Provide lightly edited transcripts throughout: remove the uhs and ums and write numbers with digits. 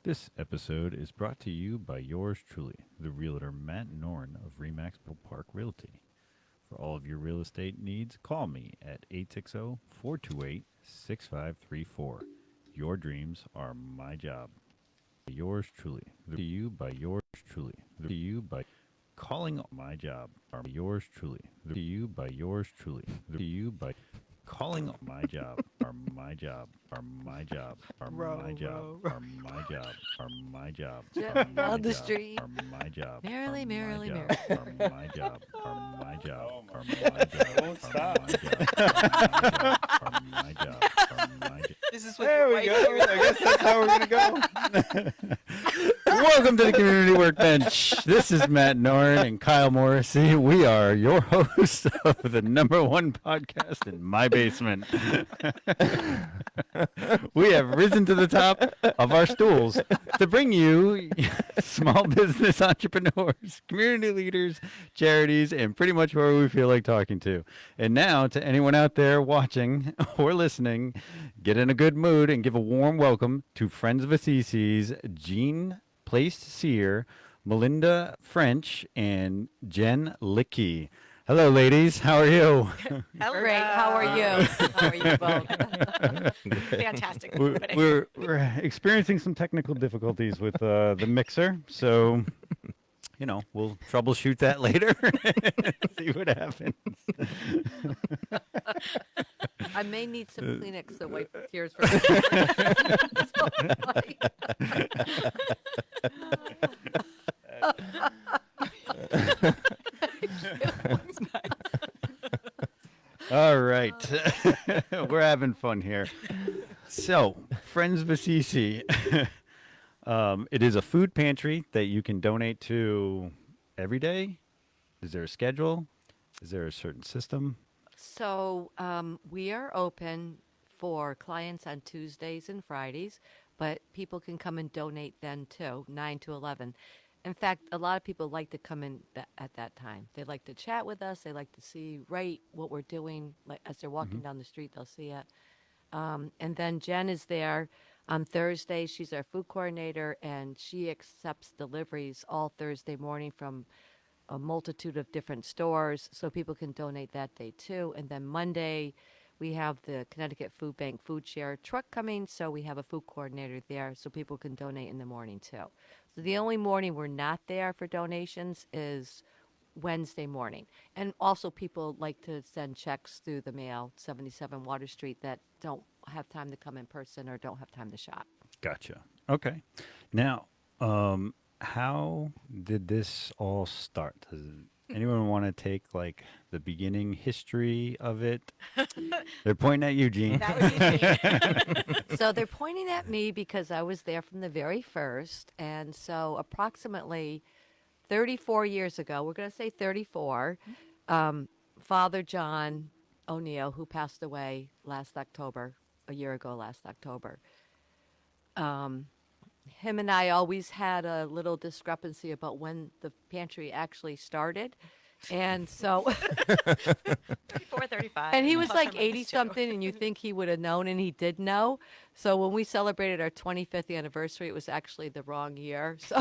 This episode is brought to you by yours truly, the realtor Matt Norn of Remaxville Park Realty. For all of your real estate needs, call me at 860-428-6534. Your dreams are my job. Yours truly, to you by yours truly, to you by calling my job, are yours truly, to you by yours truly, to you by calling my job, are my job, are my job, are my job, are my job, are my job, are my On the job, street. are my job, Merrily, are my merrily, job, merrily. are my job, are my job, Oh my are God. my job, Won't are stop. my job, are my job, are my job. This is what There we go. I guess that's how we're gonna go. Welcome to the Community Workbench. This is Matt Norn and Kyle Morrissey. We are your hosts of the #1 podcast in my basement. We have risen to the top of our stools to bring you small business entrepreneurs, community leaders, charities, and pretty much whoever we feel like talking to. And now, to anyone out there watching or listening, get in a good mood and give a warm welcome to Friends of Assisi's Jean Placed Sear, Melinda French, and Jen Lickey. Hello, ladies. How are you? Hello. Great. How are you? How are you both? Fantastic. We're experiencing some technical difficulties with the mixer, so we'll troubleshoot that later. See what happens. I may need some Kleenex to wipe the tears from. All right. We're having fun here. So, Friends of Assisi. It is a food pantry that you can donate to every day. Is there a schedule? Is there a certain system? So we are open for clients on Tuesdays and Fridays, but people can come and donate then too, 9 to 11. In fact, a lot of people like to come in at that time. They like to chat with us. They like to see what we're doing. Like as they're walking down the street, they'll see it. And then Jen is there on Thursday. She's our food coordinator, and she accepts deliveries all Thursday morning from a multitude of different stores, so people can donate that day too. And then Monday, we have the Connecticut Food Bank Food Share truck coming, so we have a food coordinator there, so people can donate in the morning too. So the only morning we're not there for donations is Wednesday morning. And also people like to send checks through the mail, 77 Water Street, that don't have time to come in person or don't have time to shop. Gotcha. Okay. Now, how did this all start? Does anyone want to take like the beginning history of it? They're pointing at you, Gene. That would be me. So they're pointing at me because I was there from the very first. And so approximately 34 years ago, we're going to say 34, Father John O'Neill, who passed away last October, a year ago last October, him and I always had a little discrepancy about when the pantry actually started. And so, 34, 35. and he was plus or like minus 80 two. something, and you think he would have known, and he did know. So when we celebrated our 25th anniversary, it was actually the wrong year. So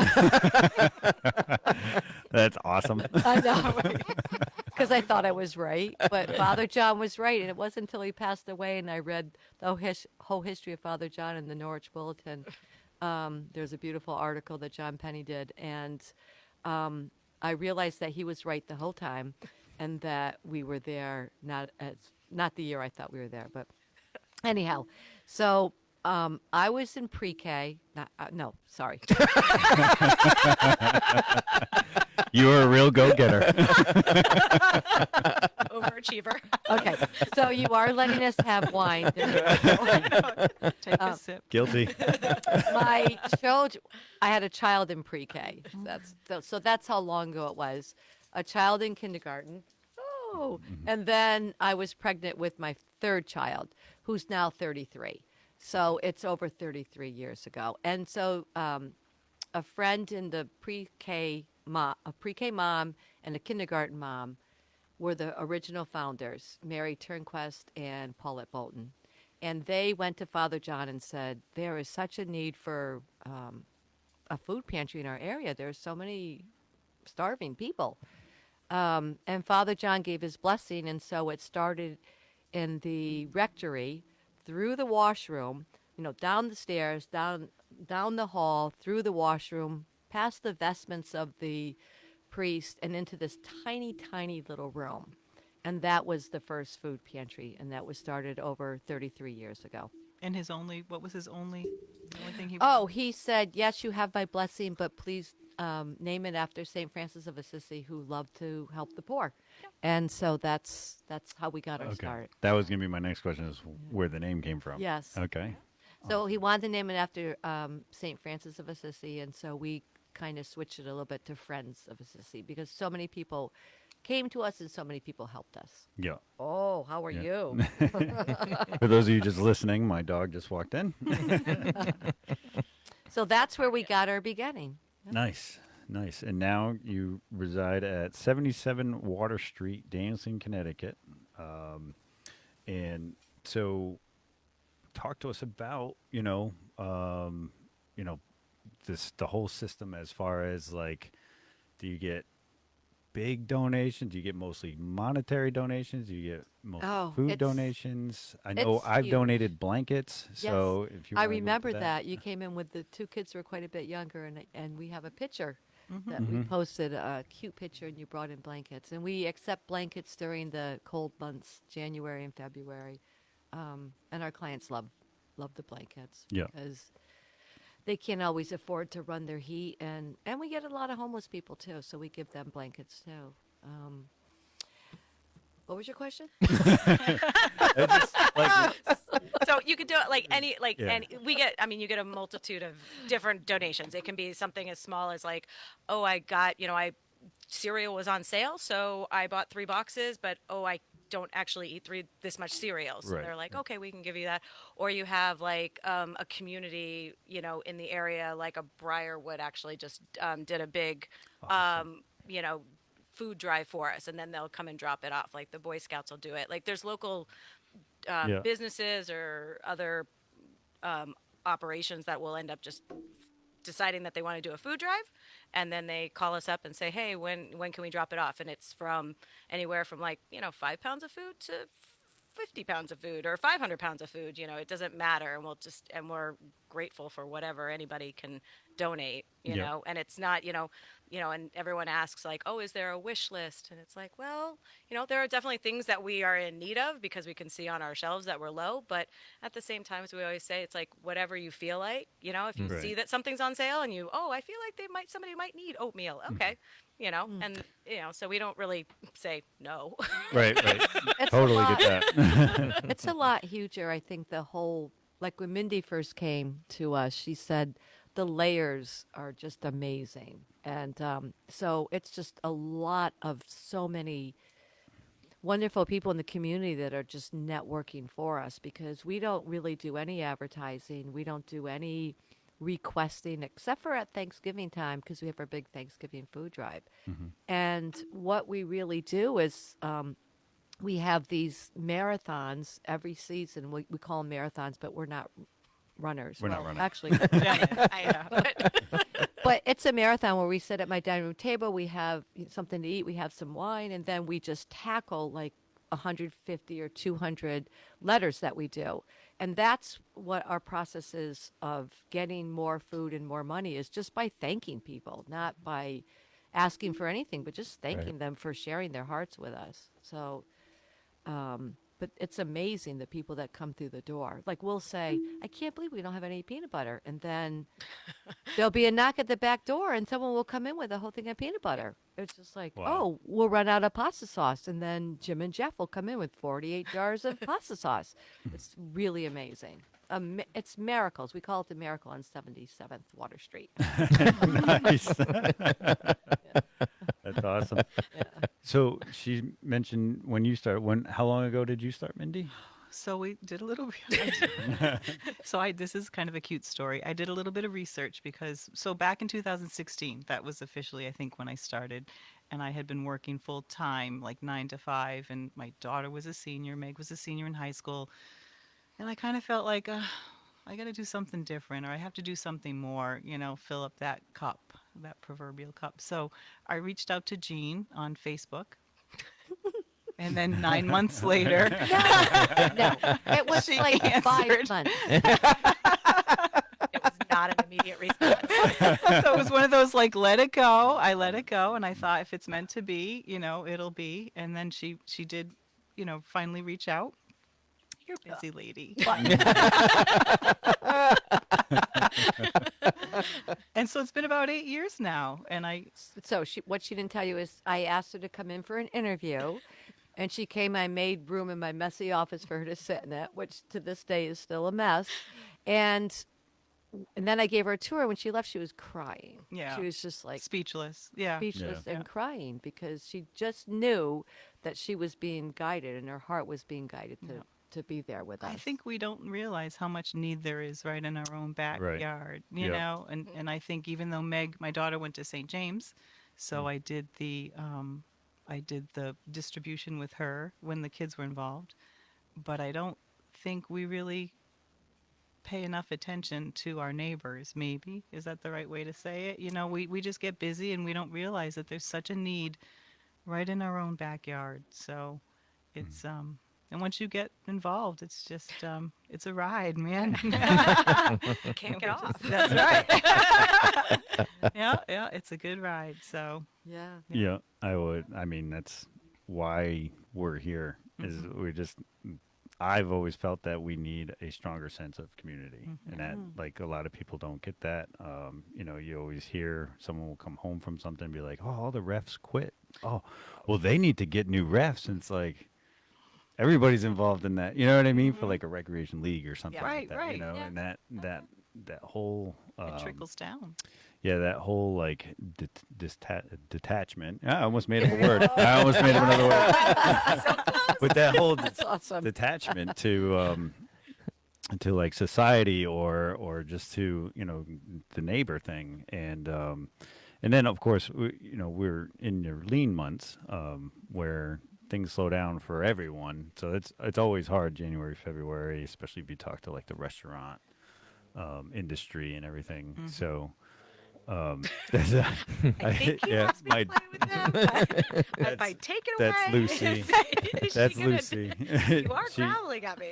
That's awesome. I know, because I thought I was right. But Father John was right, and it wasn't until he passed away and I read the whole history of Father John in the Norwich Bulletin. There's a beautiful article that John Penny did, and I realized that he was right the whole time, and that we were there not the year I thought we were there, but anyhow. So I was in pre-K. No, sorry. You were a real go-getter. Overachiever. Okay, so you are letting us have wine. Take a sip. Guilty. My children, I had a child in pre-K. So that's how long ago it was. A child in kindergarten. Oh, and then I was pregnant with my third child, who's now 33. So it's over 33 years ago. And so a friend in the pre-K mom and a kindergarten mom were the original founders, Mary Turnquest and Paulette Bolton. And they went to Father John and said, there is such a need for a food pantry in our area. There's so many starving people. And Father John gave his blessing, and so it started in the rectory, through the washroom, down the stairs, down the hall, through the washroom, past the vestments of the priest, and into this tiny, tiny little room. And that was the first food pantry, and that was started over 33 years ago. And what was the only thing he Oh, he said, "Yes, you have my blessing, but please name it after St. Francis of Assisi, who loved to help the poor." And so that's how we got our Okay. start. That was going to be my next question is where the name came from. Yes. Okay. So he wanted to name it after St. Francis of Assisi, and so we kind of switched it a little bit to Friends of Assisi because so many people came to us and so many people helped us. Yeah. Oh, how are Yeah. you? For those of you just listening, my dog just walked in. So that's where we got our beginning. Nice. Nice. And now you reside at 77 Water Street, Dancing, Connecticut. And so talk to us about, the whole system as far as like, do you get big donations? Do you get mostly monetary donations? Do you get mostly food it's- donations? I know it's I've huge. donated blankets. So if you I wanna go remember into that. You came in with the two kids who were quite a bit younger, and we have a picture that Mm-hmm. we posted, a cute picture, and you brought in blankets. And we accept blankets during the cold months, January and February. And our clients love the blankets Yeah. because they can't always afford to run their heat, and we get a lot of homeless people too, so we give them blankets too. What was your question? So you could do it like any Yeah. any we get you get a multitude of different donations. It can be something as small as like, oh, I got, I cereal was on sale, so I bought 3 boxes, but oh, I don't actually eat this much cereal. So Right. they're like, okay, we can give you that. Or you have like a community, in the area, like a Briarwood actually just did a big food drive for us, and then they'll come and drop it off. Like the Boy Scouts will do it. Like there's local Yeah. businesses or other operations that will end up just deciding that they want to do a food drive, and then they call us up and say, hey, when can we drop it off? And it's from anywhere from 5 pounds of food to 50 pounds of food or 500 pounds of food. It doesn't matter, and we're grateful for whatever anybody can donate. Yeah. And it's not and everyone asks like, oh, is there a wish list? And it's like, well, there are definitely things that we are in need of because we can see on our shelves that we're low, but at the same time, as we always say, it's like whatever you feel like. If you Right. see that something's on sale and I feel like somebody might need oatmeal, okay. And so we don't really say no. Right. It's Totally a lot. get that. It's a lot huger. I think the whole, like when Mindy first came to us, she said the layers are just amazing. And so it's just a lot of so many wonderful people in the community that are just networking for us because we don't really do any advertising. We don't do any requesting except for at Thanksgiving time because we have our big Thanksgiving food drive. And what we really do is we have these marathons every season. We call them marathons, but we're not runners. We're not Well, runners. Actually, I know. but it's a marathon where we sit at my dining room table, we have something to eat, we have some wine, and then we just tackle like 150 or 200 letters that we do. And that's what our process is of getting more food and more money is just by thanking people, not by asking for anything, but just thanking them for sharing their hearts with us. So, but it's amazing the people that come through the door. Like we'll say, I can't believe we don't have any peanut butter. And then there'll be a knock at the back door and someone will come in with a whole thing of peanut butter. It's just like, Wow. oh, we'll run out of pasta sauce. And then Jim and Jeff will come in with 48 jars of pasta sauce. It's really amazing. It's miracles. We call it the Miracle on 77th Water Street. Nice. That's awesome. So she mentioned when you started. How long ago did you start, Mindy? So we did a little bit. This is kind of a cute story. I did a little bit of research because back in 2016, that was officially, I think, when I started. And I had been working full time, like 9 to 5. And my daughter was a senior. Meg was a senior in high school. And I kind of felt like, I got to do something different, or I have to do something more, fill up that cup, that proverbial cup. So I reached out to Jean on Facebook. And then 9 months later, No, it was She like 5 answered. months. It was not an immediate response. so it was one of those like, let it go. I let it go, and I thought if it's meant to be, it'll be. And then she did, finally reach out. You're a busy lady. And so it's been about 8 years now, and So what she didn't tell you is I asked her to come in for an interview, and she came. I made room in my messy office for her to sit in it, which to this day is still a mess. And then I gave her a tour. When she left, she was crying. Yeah. She was just like speechless. Yeah. speechless Yeah. and crying because she just knew that she was being guided and her heart was being guided to be there with us. I think we don't realize how much need there is right in our own backyard, you Yeah. know? And I think even though my daughter went to St. James, so I did the distribution with her when the kids were involved, but I don't think we really pay enough attention to our neighbors, maybe. Is that the right way to say it? We just get busy and we don't realize that there's such a need right in our own backyard. So it's and once you get involved, it's just it's a ride, man. Can't get off. That's right. yeah, it's a good ride. So yeah. Yeah, I would. I mean, that's why we're here. Is we just. I've always felt that we need a stronger sense of community, and that like a lot of people don't get that. You always hear someone will come home from something and be like, "Oh, all the refs quit. Oh, well, they need to get new refs." And it's like everybody's involved in that. You know what I mean? For like a recreation league or something Yeah. like that. Right, You know, yeah. and that whole it trickles down. yeah, that whole like detachment. I almost made up a word. I almost made up another word. But that whole Awesome. detachment to like society or just to the neighbor thing, and then of course we're in your lean months where things slow down for everyone. So it's always hard January, February, especially if you talk to like the restaurant industry and everything. So. That's, I think he wants me to play with them. But if I take it away, that's Lucy. is she That's gonna- Lucy. You are She- growling at me.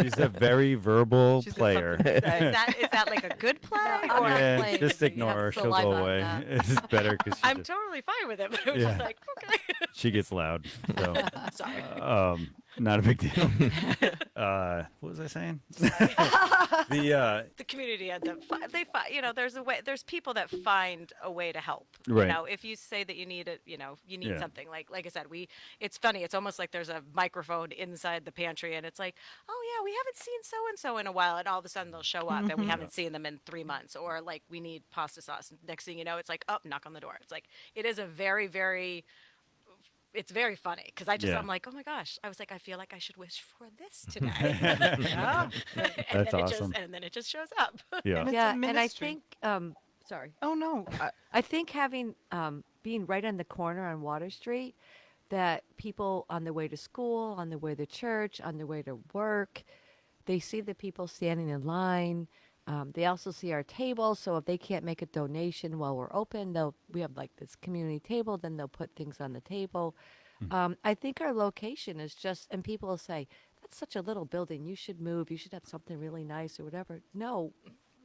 She's a very verbal She's a player. Is that like a good play? I'm Or not Yeah, playing just with you. You ignore have her. She'll saliva go on away. that. It's better because I'm totally fine with it, but it was just Yeah. like, okay. she gets loud. So, Sorry. not a big deal. What was I saying? The The community ends up there's a way, there's people that find a way to help. Right. If you say that you need you need Yeah. something, like I said, it's funny, it's almost like there's a microphone inside the pantry and it's like, oh yeah, we haven't seen so and so in a while, and all of a sudden they'll show up and we haven't seen them in 3 months, or like we need pasta sauce. Next thing you know, it's like, oh, knock on the door. It's like, it is a very, very, it's very funny because Yeah. I'm like, oh my gosh, I was like, I feel like I should wish for this today. Yeah. That's awesome. And then it just shows up. yeah. It's a Yeah, and I ministry. think sorry. Oh no. I think having being right on the corner on Water Street, that people on their way to school, on their way to church, on their way to work, they see the people standing in line. They also see our table, so if they can't make a donation while we're open, we have like this community table. Then they'll put things on the table. I think our location is just, and people will say, "That's such a little building. You should move. You should have something really nice or whatever." No,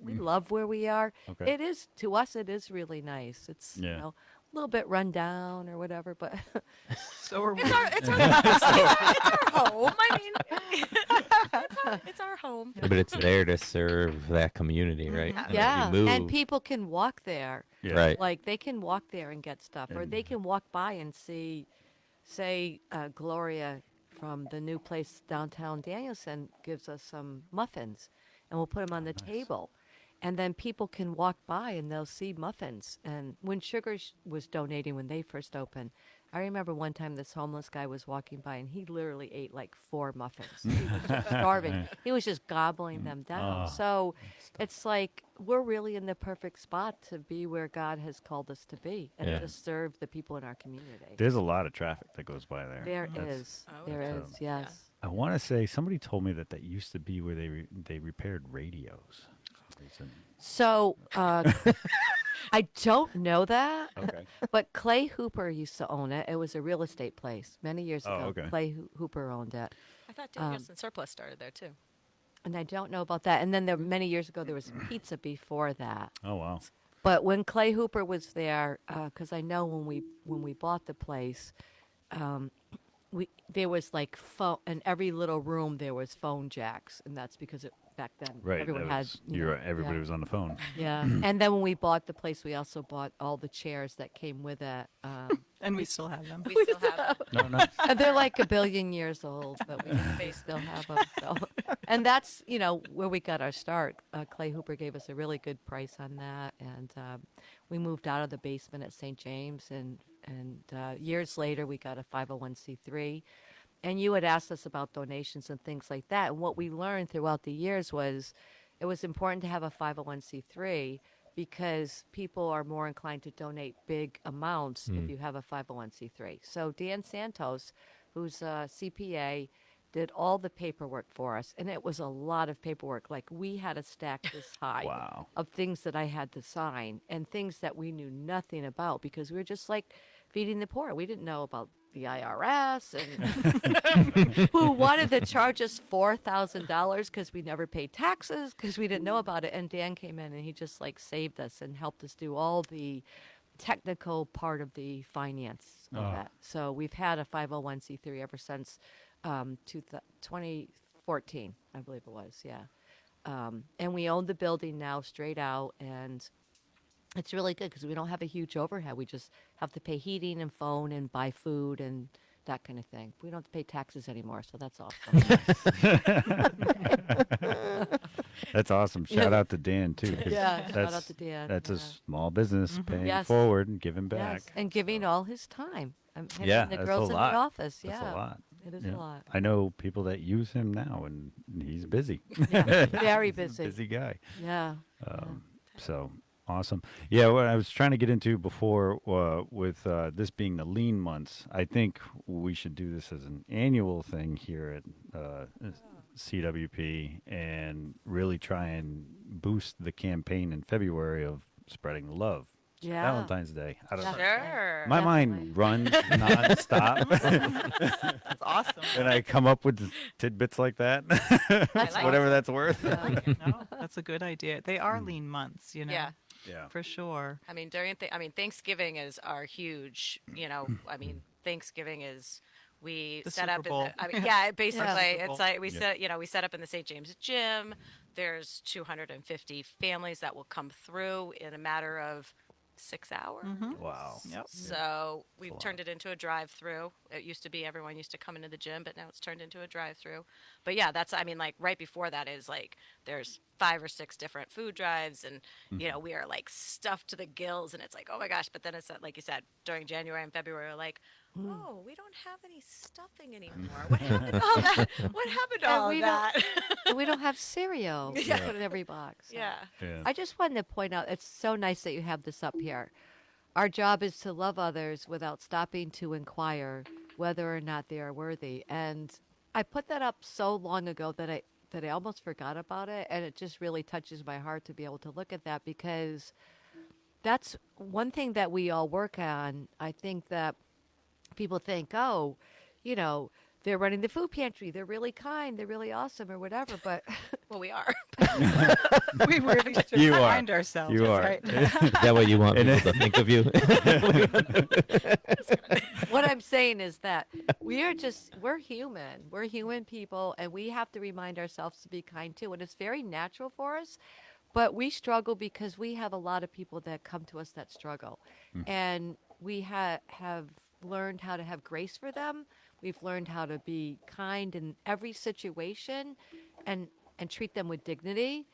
we love where we are. Okay. It is, to us, it is really nice. It's Yeah. a little bit run down or whatever, but So are we. It's our home. I mean, it's our home. But it's there to serve that community, right? And if you yeah, and move- people can walk there. Yeah. Right. Like they can walk there and get stuff, or they can walk by and see, say, Gloria from the new place downtown Danielson gives us some muffins, and we'll put them on the table. And then people can walk by and they'll see muffins. And when Sugar was donating when they first opened, I remember one time this homeless guy was walking by and he literally ate like 4 muffins. He was just starving. He was just gobbling them down. So it's like we're really in the perfect spot to be where God has called us to be and Yeah. to serve the people in our community. There's a lot of traffic that goes by there. There That's- is. Oh, There yeah. is, yes. I want to say somebody told me that used to be where they repaired radios. For some reason. So I don't know that, Okay. but Clay Hooper used to own it. It was a real estate place many years Oh, ago. okay. Clay Hooper owned it. I thought Daniels and Surplus started there too. And I don't know about that. And then there many years ago there was pizza before that. Oh wow. But when Clay Hooper was there, because I know when we bought the place, there was like phone in every little room there was phone jacks, and that's because back then Right. everyone that had was- you're right. Everybody yeah. was on the phone. Yeah, and then when we bought the place, we also bought all the chairs that came with it. And we still have them. We still have them. No, no. And they're like a billion years old, but we still have them. So. And that's, where we got our start. Clay Hooper gave us a really good price on that. And we moved out of the basement at St. James. And years later, we got a 501c3. And you had asked us about donations and things like that. And what we learned throughout the years was it was important to have a 501c3 because people are more inclined to donate big amounts if you have a 501c3. So Dan Santos, who's a CPA, did all the paperwork for us. And it was a lot of paperwork. Like we had a stack this high Wow. of things that I had to sign and things that we knew nothing about because we were just like feeding the poor. We didn't know about the IRS and who wanted to charge us $4,000 because we never paid taxes because we didn't know about it. And Dan came in and he just like saved us and helped us do all the technical part of the finance of that. So we've had a 501c3 ever since 2014, I believe it was. Yeah. And we own the building now straight out, and it's really good because we don't have a huge overhead. We just have to pay heating and phone and buy food and that kind of thing. We don't have to pay taxes anymore, so that's awesome. That's awesome. Shout out to Dan too. 'cause Yeah, shout that's, out to Dan, That's a yeah. small business paying Yes. forward and giving back. Yes, and giving all his time. Him Yeah, and the that's girls a in lot. the office. That's Yeah, a lot. it is Yeah. a lot. I know people that use him now, and he's busy. Very He's a busy. busy guy. Yeah. So awesome. Yeah, what I was trying to get into before with this being the lean months, I think we should do this as an annual thing here at CWP and really try and boost the campaign in February of spreading love. Yeah. Valentine's Day. I don't know. Sure. My Definitely. mind runs nonstop, That's awesome. and I come up with tidbits like that. like Whatever that's worth. No, that's a good idea. They are lean months, Yeah. Yeah. for sure. I mean, Thanksgiving is our huge, Thanksgiving is we The set Super up. Bowl. Basically, Super Bowl. it's like we set up in the St. James gym. There's 250 families that will come through in a matter of 6 hours. Wow. Yep. So we've lot. turned it into a drive-through. It used to be everyone used to come into the gym, but now it's turned into a drive-through. But yeah, like right before that is like there's 5 or 6 different food drives, and we are like stuffed to the gills, and it's like, oh my gosh. But then it's like you said, during January and February, we're like, oh, we don't have any stuffing anymore. What happened to all that? What happened to all we that? And we don't have cereal to put in every box. So. Yeah. Yeah. I just wanted to point out, it's so nice that you have this up here. Our job is to love others without stopping to inquire whether or not they are worthy. And I put that up so long ago that I almost forgot about it. And it just really touches my heart to be able to look at that because that's one thing that we all work on. I think that people think, oh, they're running the food pantry. They're really kind. They're really awesome or whatever. But Well, we are. We really should You are. remind ourselves. You are. Right? Is that what you want people to think of you? what I'm saying is that we're human. We're human people, and we have to remind ourselves to be kind too. And it's very natural for us, but we struggle because we have a lot of people that come to us that struggle. And we have learned how to have grace for them. We've learned how to be kind in every situation and treat them with dignity.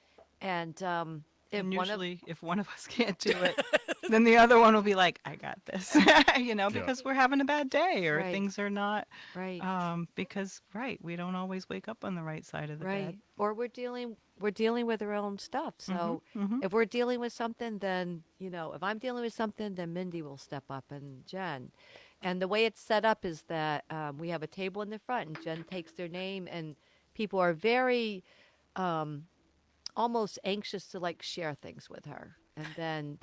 And if And one of usually, if one of us can't do it, then the other one will be like, "I got this," because we're having a bad day or Right. things are not. right. Because we don't always wake up on the right side of the Right. bed. Or we're dealing with our own stuff. So if we're dealing with something, then if I'm dealing with something, then Mindy will step up and Jen. And the way it's set up is that we have a table in the front, and Jen takes their name, and people are very almost anxious to like share things with her, and then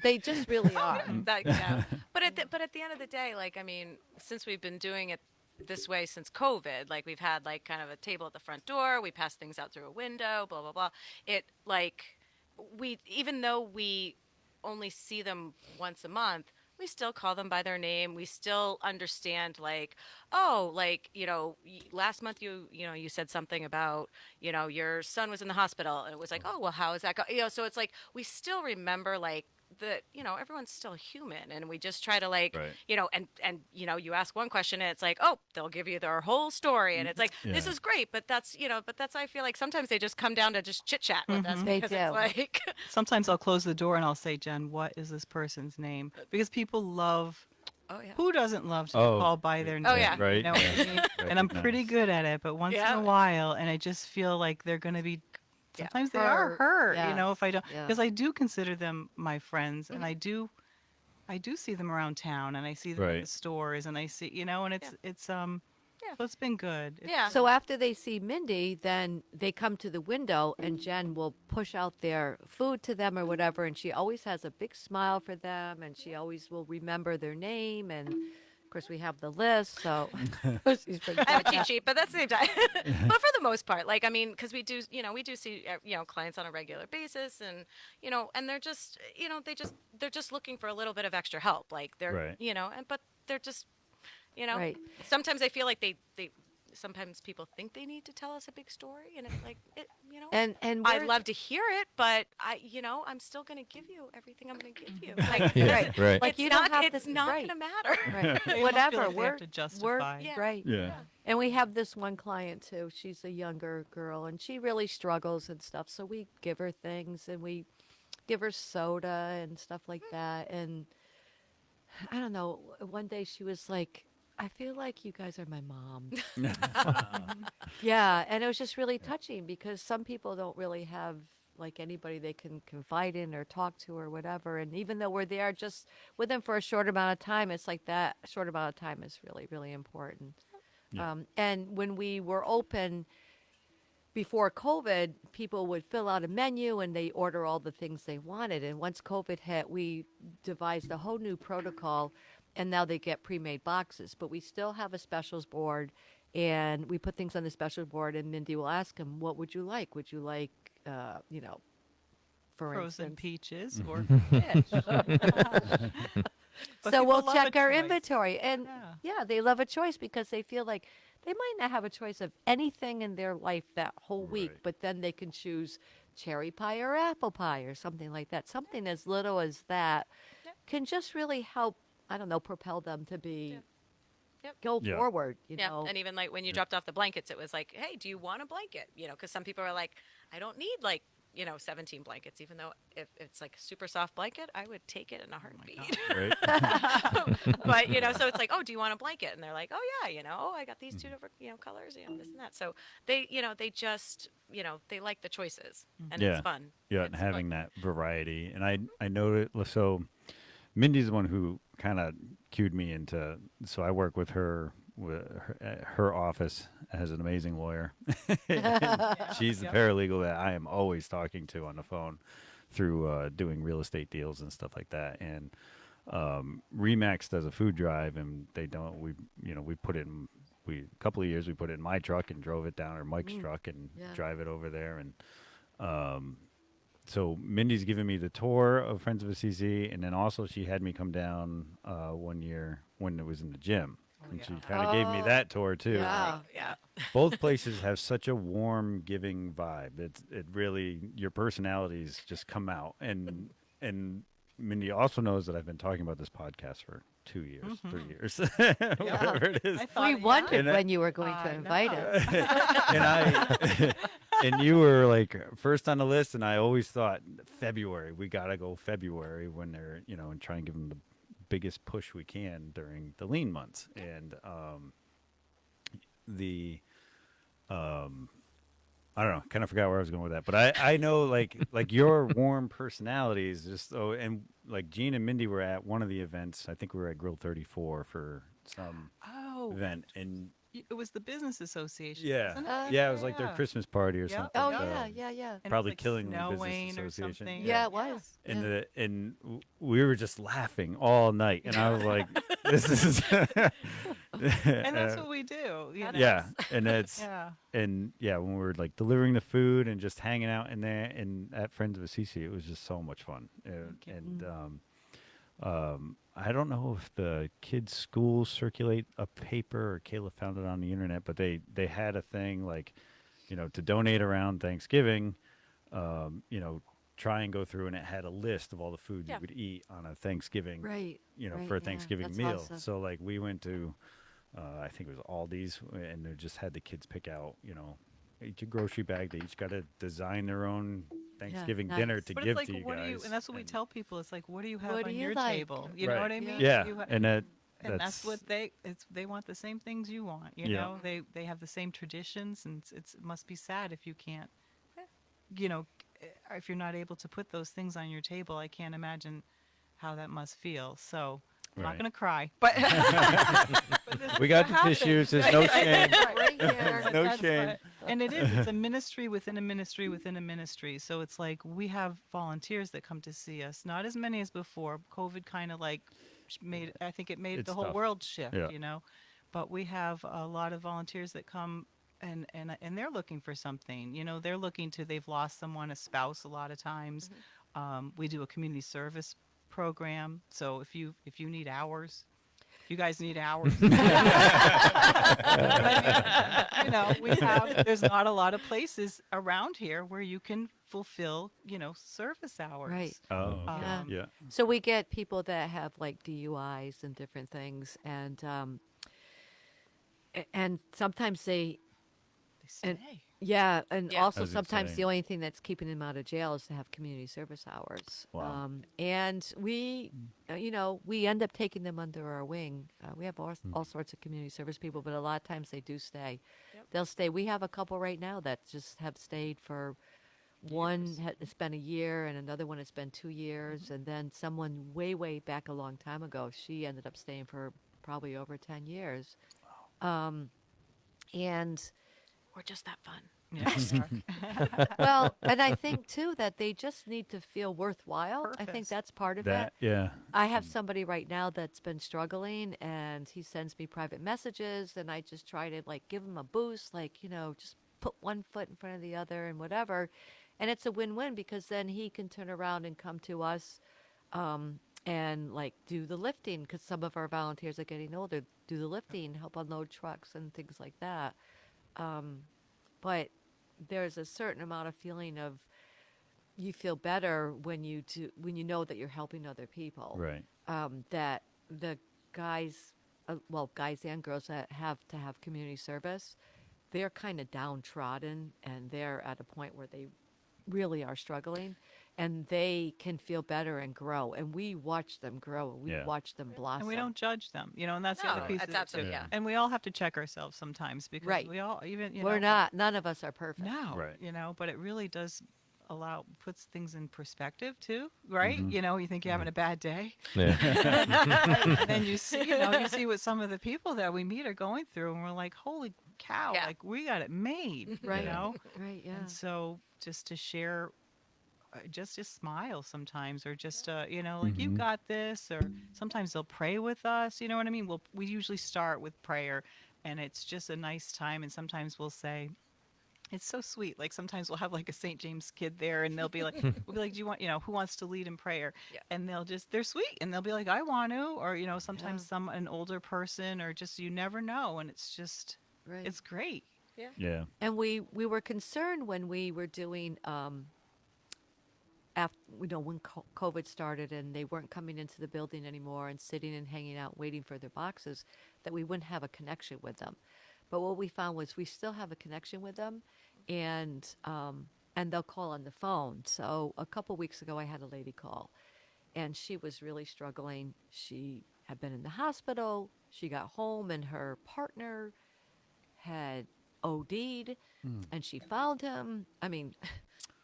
they just really are. Yeah. But at the end of the day, like, I mean, since we've been doing it this way since COVID, like we've had like kind of a table at the front door, we pass things out through a window, blah blah blah. It like we even though we only see them once a month, we still call them by their name. We still understand, like, oh, like, last month you said something about, your son was in the hospital, and it was like, oh, well, how is that going? So it's like we still remember, like, that, everyone's still human, and we just try to, like, Right. and you ask one question, and it's like, oh, they'll give you their whole story, and it's like, this Yeah. is great, but that's, I feel like sometimes they just come down to just chit chat with us, They because do. it's like, Sometimes I'll close the door and I'll say, Jen, what is this person's name? Because people love. oh yeah. Who doesn't love to be Oh, called by their name? Oh, yeah. Right. You know what I mean? And I'm pretty good at it, but once in Yeah. a while, and I just feel like they're going to be. Yeah. Sometimes they are hurt, Yes. if I don't, Yeah. because I do consider them my friends, and I do see them around town, and I see them at the Right. stores, and I see, and Yeah. so it's been good. Yeah. So after they see Mindy, then they come to the window, and Jen will push out their food to them or whatever, and she always has a big smile for them, and she always will remember their name, and of course we have the list, so she's pretty I have a good cheat at- sheet, but that's the same time. But for the most part, like, I mean, because we do see, clients on a regular basis, and, and they're just, they're just looking for a little bit of extra help. Like they're, Right. but they're just, Right. sometimes I feel like sometimes people think they need to tell us a big story, and it's like, And I'd we're- love to hear it, but I'm still going to give you everything I'm going to give you. Like, Yeah. Right. Right. Like, it's you don't not, have it's to- not right. going to matter. right. They almost feel whatever like they we're have to justify. Yeah. right. Yeah. And we have this one client too. She's a younger girl, and she really struggles and stuff. So we give her things, and we give her soda and stuff like that. And I don't know. One day she was like, "I feel like you guys are my mom." Yeah, and it was just really touching because some people don't really have like anybody they can confide in or talk to or whatever. And even though we're there just with them for a short amount of time, it's like that short amount of time is really, really important. Yeah. And when we were open before COVID, people would fill out a menu and they order all the things they wanted. And once COVID hit, we devised a whole new protocol, and now they get pre-made boxes. But we still have a specials board, and we put things on the specials board, and Mindy will ask them, "What would you like? Would you like, for Frozen instance?" peaches or fish. But So people we'll love a check our choice. inventory, and Yeah. they love a choice because they feel like they might not have a choice of anything in their life that whole week, Right. but then they can choose cherry pie or apple pie or something like that. Something as little as that can just really help. I don't know, propel them to be Yep. go Yeah. forward. You Yeah, know, and even like when you dropped off the blankets, it was like, hey, do you want a blanket? Because some people are like, I don't need like 17 blankets, even though if it's like a super soft blanket, I would take it in a heartbeat. Right. But so it's like, oh, do you want a blanket? And they're like, oh yeah, oh, I got these two different colors, this and that. So they they just they like the choices, and Yeah. it's fun. Yeah, It's and having fun. that variety. And I know it. So Mindy's the one who kind of cued me into. So I work with her. Her office has an amazing lawyer. She's the paralegal that I am always talking to on the phone through doing real estate deals and stuff like that. And Remax does a food drive, and they don't. We put it in. A couple of years we put it in my truck and drove it down, or Mike's truck, and Yeah. drive it over there. And so Mindy's given me the tour of Friends of Assisi, and then also she had me come down one year when it was in the gym. And she kind of gave me that tour too. yeah. Yeah. Both places have such a warm, giving vibe. It really, your personalities just come out. And Mindy also knows that I've been talking about this podcast for 2 years, 3 years, whatever it is. I thought, We wondered And I- when you were going to I invite know. us. And you were like first on the list, and I always thought February. We gotta go February when they're and try and give them the biggest push we can during the lean months. And I don't know. Kind of forgot where I was going with that, but I know like your warm personalities. Just and like Gene and Mindy were at one of the events. I think we were at Grill 34 for some Oh, event, and it was the business association. yeah, Wasn't it? yeah, it was like their Yeah. Christmas party or Yep. something. Oh Yep. yeah, yeah, yeah. And it was, Probably like, killing the business snowing or association. something. Yeah, it was. And Yeah. we were just laughing all night, and I was like, "This is." And that's what we do. You know? yeah, and that's Yeah. and yeah, when we were like delivering the food and just hanging out in there and at Friends of Assisi, it was just so much fun. And I don't know if the kids' schools circulate a paper or Kayla found it on the internet, but they had a thing like, to donate around Thanksgiving, try and go through, and it had a list of all the food Yeah. you would eat on a Thanksgiving, Right. right, for a yeah, Thanksgiving that's meal. awesome. So like we went to, I think it was Aldi's, and they just had the kids pick out, each a grocery bag. They each got to design their own Thanksgiving dinner nice. to But give it's to like, you what guys. do you? And that's what we tell people. It's like, what do you have What do on you your like? table? You know Right. what I mean? Yeah, You and and that's what they want the same things you want. You Yeah. know, they have the same traditions, and it must be sad if you can't, you know, if you're not able to put those things on your table. I can't imagine how that must feel. So I'm Right. not gonna cry, but we got the happens. tissues. There's no shame. Right here. No That's shame. what- and it's a ministry within a ministry within a ministry. So it's like we have volunteers that come to see us. Not as many as before. COVID kind of like I think it made It's the whole tough. world shift, Yeah. you know. But we have a lot of volunteers that come and they're looking for something. You know, they've lost someone, a spouse a lot of times. We do a community service program. So if you need hours, if you guys need hours, there's not a lot of places around here where you can fulfill, service hours. Right. Oh, okay. Yeah. Yeah. So we get people that have like DUIs and different things, and sometimes they, They and stay. yeah, and Yeah. also I was gonna sometimes say. the only thing that's keeping them out of jail is to have community service hours. Wow. And we, we end up taking them under our wing. We have all sorts of community service people, but a lot of times they do stay. Yep. They'll stay. We have a couple right now that just have stayed for. One it's been a year, and another one has been 2 years, and then someone way back a long time ago, she ended up staying for probably over 10 years. And We're just that fun. Yeah, we are. well, and I think too that they just need to feel worthwhile. I think Purpose. that's part of That. it. Yeah. I have somebody right now that's been struggling, and he sends me private messages, and I just try to like give him a boost, like, just put one foot in front of the other and whatever. And it's a win-win because then he can turn around and come to us and like do the lifting, because some of our volunteers are getting older, do the lifting, help unload trucks and things like that. But there's a certain amount of feeling of you feel better when you know that you're helping other people. Right. That the guys, guys and girls that have to have community service, they're kind of downtrodden, and they're at a point where they really are struggling, and they can feel better and grow. And we watch them grow, and we Yeah. watch them blossom. And we don't judge them, and that's the No, other piece that's of it, too. absolutely, yeah. And we all have to check ourselves sometimes because Right. we all even We're not. None of us are perfect. no, Right. but it really does puts things in perspective too, right? Mhm. You think you're having a bad day, Yeah. and then you see what some of the people that we meet are going through, and we're like, holy cow, Yeah. like we got it made, Right. you know? Right. Yeah. And so just to share, just smile sometimes, or just like you Mhm. got this, or sometimes they'll pray with us. You know what I mean? We usually start with prayer, and it's just a nice time. And sometimes we'll say, it's so sweet. Like sometimes we'll have like a St. James kid there, and they'll be like, we'll be like, do you want, who wants to lead in prayer? Yeah. And they're sweet, and they'll be like, I want to, or sometimes an older person, or just you never know, and it's just Right. it's great. Yeah. And we were concerned when we were doing after when COVID started and they weren't coming into the building anymore and sitting and hanging out waiting for their boxes, that we wouldn't have a connection with them. But what we found was we still have a connection with them, and they'll call on the phone. So a couple weeks ago, I had a lady call, and she was really struggling. She had been in the hospital. She got home, and her partner had OD'd, and she found him. I mean,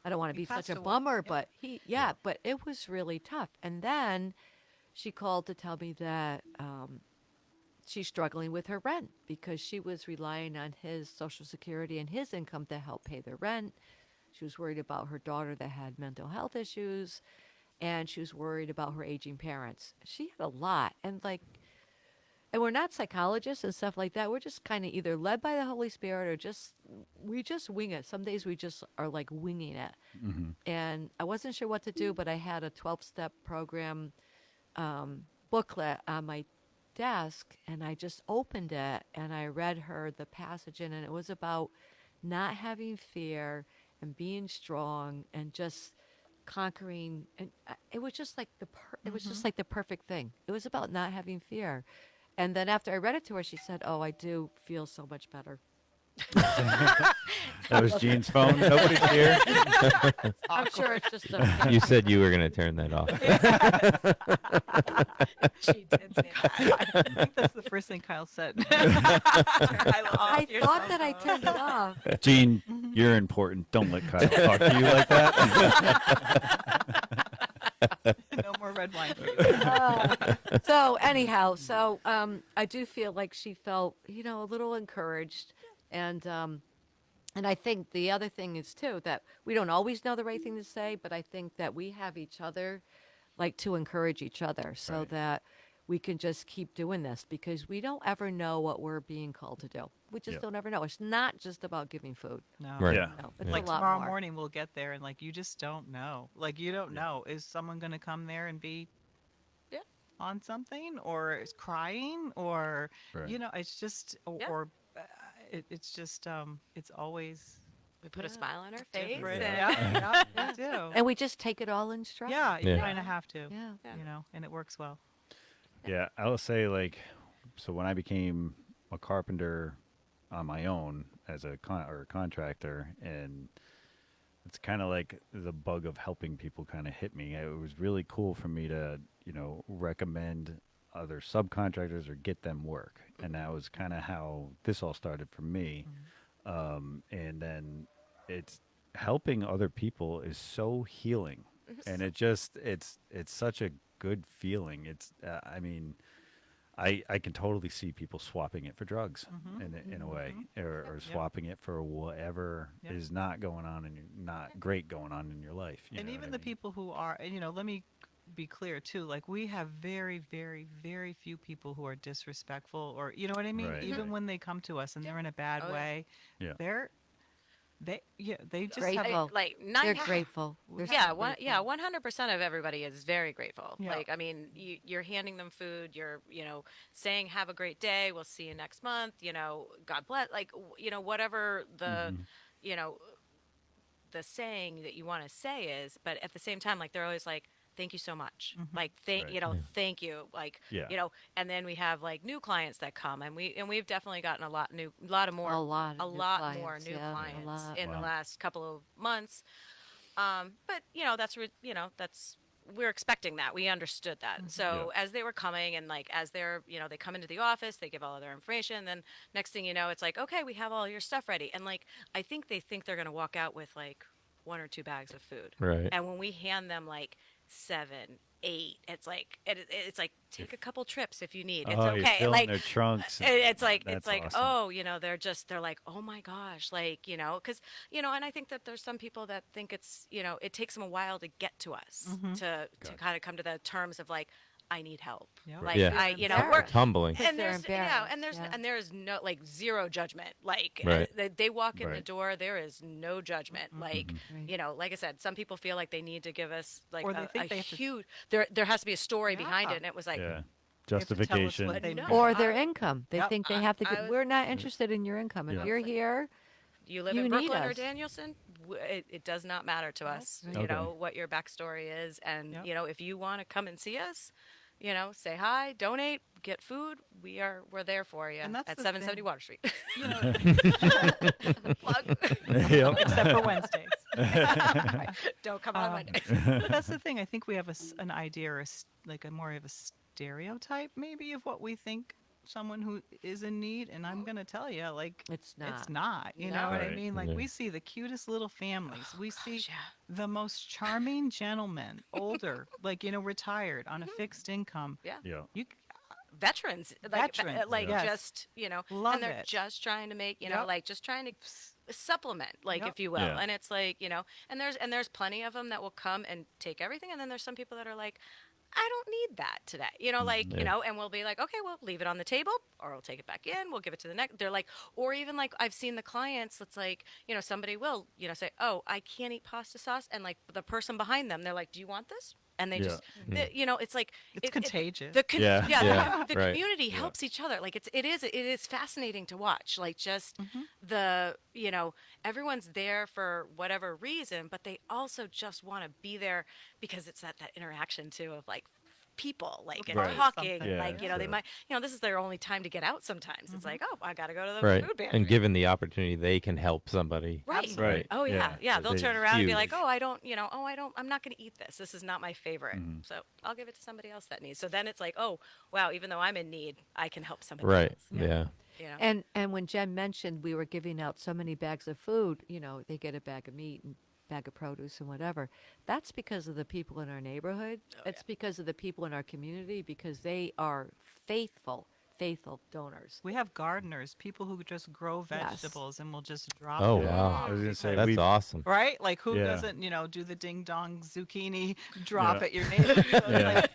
I don't want to He be such passed a away. bummer, Yep. but but it was really tough. And then she called to tell me that she's struggling with her rent because she was relying on his Social Security and his income to help pay the rent. She was worried about her daughter that had mental health issues, and she was worried about her aging parents. She had a lot, and we're not psychologists and stuff like that. We're just kind of either led by the Holy Spirit or we just wing it. Some days we just are like winging it. And I wasn't sure what to do, but I had a 12-step program booklet on my desk, and I just opened it and I read her the passage in, and it was about not having fear and being strong and just conquering. And it was just like it was just like the perfect thing. It was about not having fear. And then after I read it to her, she said, "Oh, I do feel so much better." That was Jean's phone. Nobody's here. I'm sure it's just a You said you were going to turn that off. She did say that. I think that's the first thing Kyle said. I thought that I turned it off. Jean, you're important. Don't let Kyle talk to you like that. No more red wine for you. So anyhow, I do feel like she felt, a little encouraged, and I think the other thing is too that we don't always know the right thing to say, but I think that we have each other, like to encourage each other, so Right. that we can just keep doing this because we don't ever know what we're being called to do. We just Yep. don't ever know. It's not just about giving food. No. Right. Yeah. No, it's Like a lot tomorrow more. morning we'll get there and like you just don't know. Like you don't know. Is someone going to come there and be Yeah. on something or is crying or Right. it's just Yeah. or it's just it's always We put a smile on our face. different. and- Yeah, we do. And we just take it all in stride. Yeah, you Yeah. kind of have to. Yeah. Yeah. And it works well. Yeah, I will say so when I became a carpenter on my own as a contractor, and it's kind of like the bug of helping people kind of hit me. It was really cool for me to recommend other subcontractors or get them work, and that was kind of how this all started for me. And then it's helping other people is so healing, and it's such a good feeling. It's I can totally see people swapping it for drugs in a way, or swapping it for whatever Yep. is not going on and not great going on in your life. You And know even what the I mean? people who are, let me be clear too. Like we have very, very, very few people who are disrespectful, or you know what I mean. Right, Even right. when they come to us and they're in a bad Oh, yeah. way, Yeah. they just Grateful. have. Like They're nine. grateful. They're so Yeah, grateful. 100% of everybody is very grateful. Yeah. Like, I mean, you're handing them food. You're, saying "Have a great day. We'll see you next month." God bless. Like, whatever the, you know, the saying that you want to say is. But at the same time, like they're always like, "Thank you so much." Like, Right. thank you. Like, Yeah. And then we have like new clients that come, and we've definitely gotten a lot more A lot of more clients, new yeah, a clients lot. in the Wow. last couple of months. But that's we're expecting that. We understood that. So as they were coming and like as they're they come into the office, they give all of their information. Then next thing you know, it's like, okay, we have all your stuff ready. And like I think they think they're gonna walk out with like 1 or 2 bags of food. Right. And when we hand them like 7, 8, it's like it's like take a couple trips if you need. It's Oh, you're okay. filling Like their trunks. and- it's like that's awesome. oh they're like, oh my gosh, like because and I think that there's some people that think it's it takes them a while to get to us to kind of come to the terms of like I need help. Yep. Like Yeah. I Embarrassed. we're It's humbling. Because and they're there's embarrassed, and there's yeah. and there's no like zero judgment. Like Right. they walk in the Right. door, there is no judgment. Like Right. like I said, some people feel like they need to give us like Or they a think they have to- huge. There has to be a story behind Yeah. it, and it was like Yeah. They have to tell us Justification. what they No. meant. Or their income. They Yep. think they have to I get. was- We're not interested in your income. If Yeah. you're here, you live You in need Brooklyn or us. Danielson, it does not matter to us. Right. You Okay. know what your backstory is, and Yep. if you want to come and see us, say hi, donate, get food. We're there for you And that's at the 770 thing. Water Street. You know, Plug. Yep. except for Wednesdays. Don't come on Monday. But that's the thing. I think we have an idea or like a more of a stereotype maybe of what we think someone who is in need, and I'm gonna tell you, like, It's not. it's not. You No. know what I Right. mean? Like, Yeah. we see the cutest little families. We see yeah. the most charming gentlemen, older, like, retired on a fixed income. Yeah. Yeah. You Veterans, Veterans, like yes. just Love and they're it. just trying to make Yep. like just trying to supplement, like, Yep. if you will. Yeah. And it's like, and there's plenty of them that will come and take everything, and then there's some people that are like, I don't need that today, like, Yeah. and we'll be like, okay, we'll leave it on the table, or we'll take it back in, we'll give it to the next. They're like, or even like I've seen the clients, it's like, somebody will, say, oh, I can't eat pasta sauce, and like the person behind them, they're like, do you want this? And they Yeah. just, it's like It's contagious. Yeah. Yeah. the Right. community helps each other. Like it is fascinating to watch. Like just Mm-hmm. the everyone's there for whatever reason, but they also just want to be there because it's that interaction too of like people, like, and Right. talking, Something. and like they Yeah. might, this is their only time to get out. Sometimes it's like, oh, I got to go to the Right. food pantry. And given the opportunity, they can help somebody. Right. Absolutely. Right. Oh yeah, Yeah. They'll They- turn around and be huge. like, "Oh, I don't, I'm not going to eat this. This is not my favorite. Mm-hmm. So I'll give it to somebody else that needs." So then it's like, "Oh, wow, even though I'm in need, I can help somebody Right. else." Yeah. And when Jen mentioned we were giving out so many bags of food, they get a bag of meat and bag of produce and whatever. That's because of the people in our neighborhood. It's because of the people in our community, because they are faithful donors. We have gardeners, people who just grow Yes. vegetables and will just drop Oh, them wow. off I was gonna say, because- That's awesome. right? Like, who Yeah. doesn't, do the ding dong zucchini drop Yeah. at your neighbor? So it's Yeah.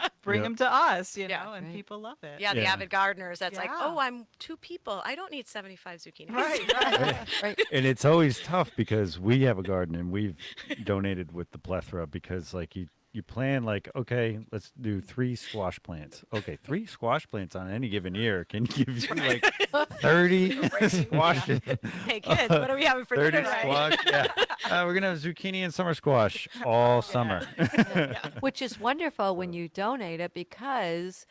like, bring Yeah. them to us, Yeah. and Right. people love it. Yeah, the Yeah. avid gardeners. That's like, Yeah. "Oh, I'm 2 people. I don't need 75 zucchini." Right, right. Right. And it's always tough because we have a garden and we've donated with the plethora because like you plan like, okay, let's do 3 squash plants. Okay, 3 squash plants on any given year can give you like 30 squashes. Hey kids, what are we having for 30 dinner tonight? squash. Yeah. We're going to have zucchini and summer squash all summer. Which is wonderful when you donate it, because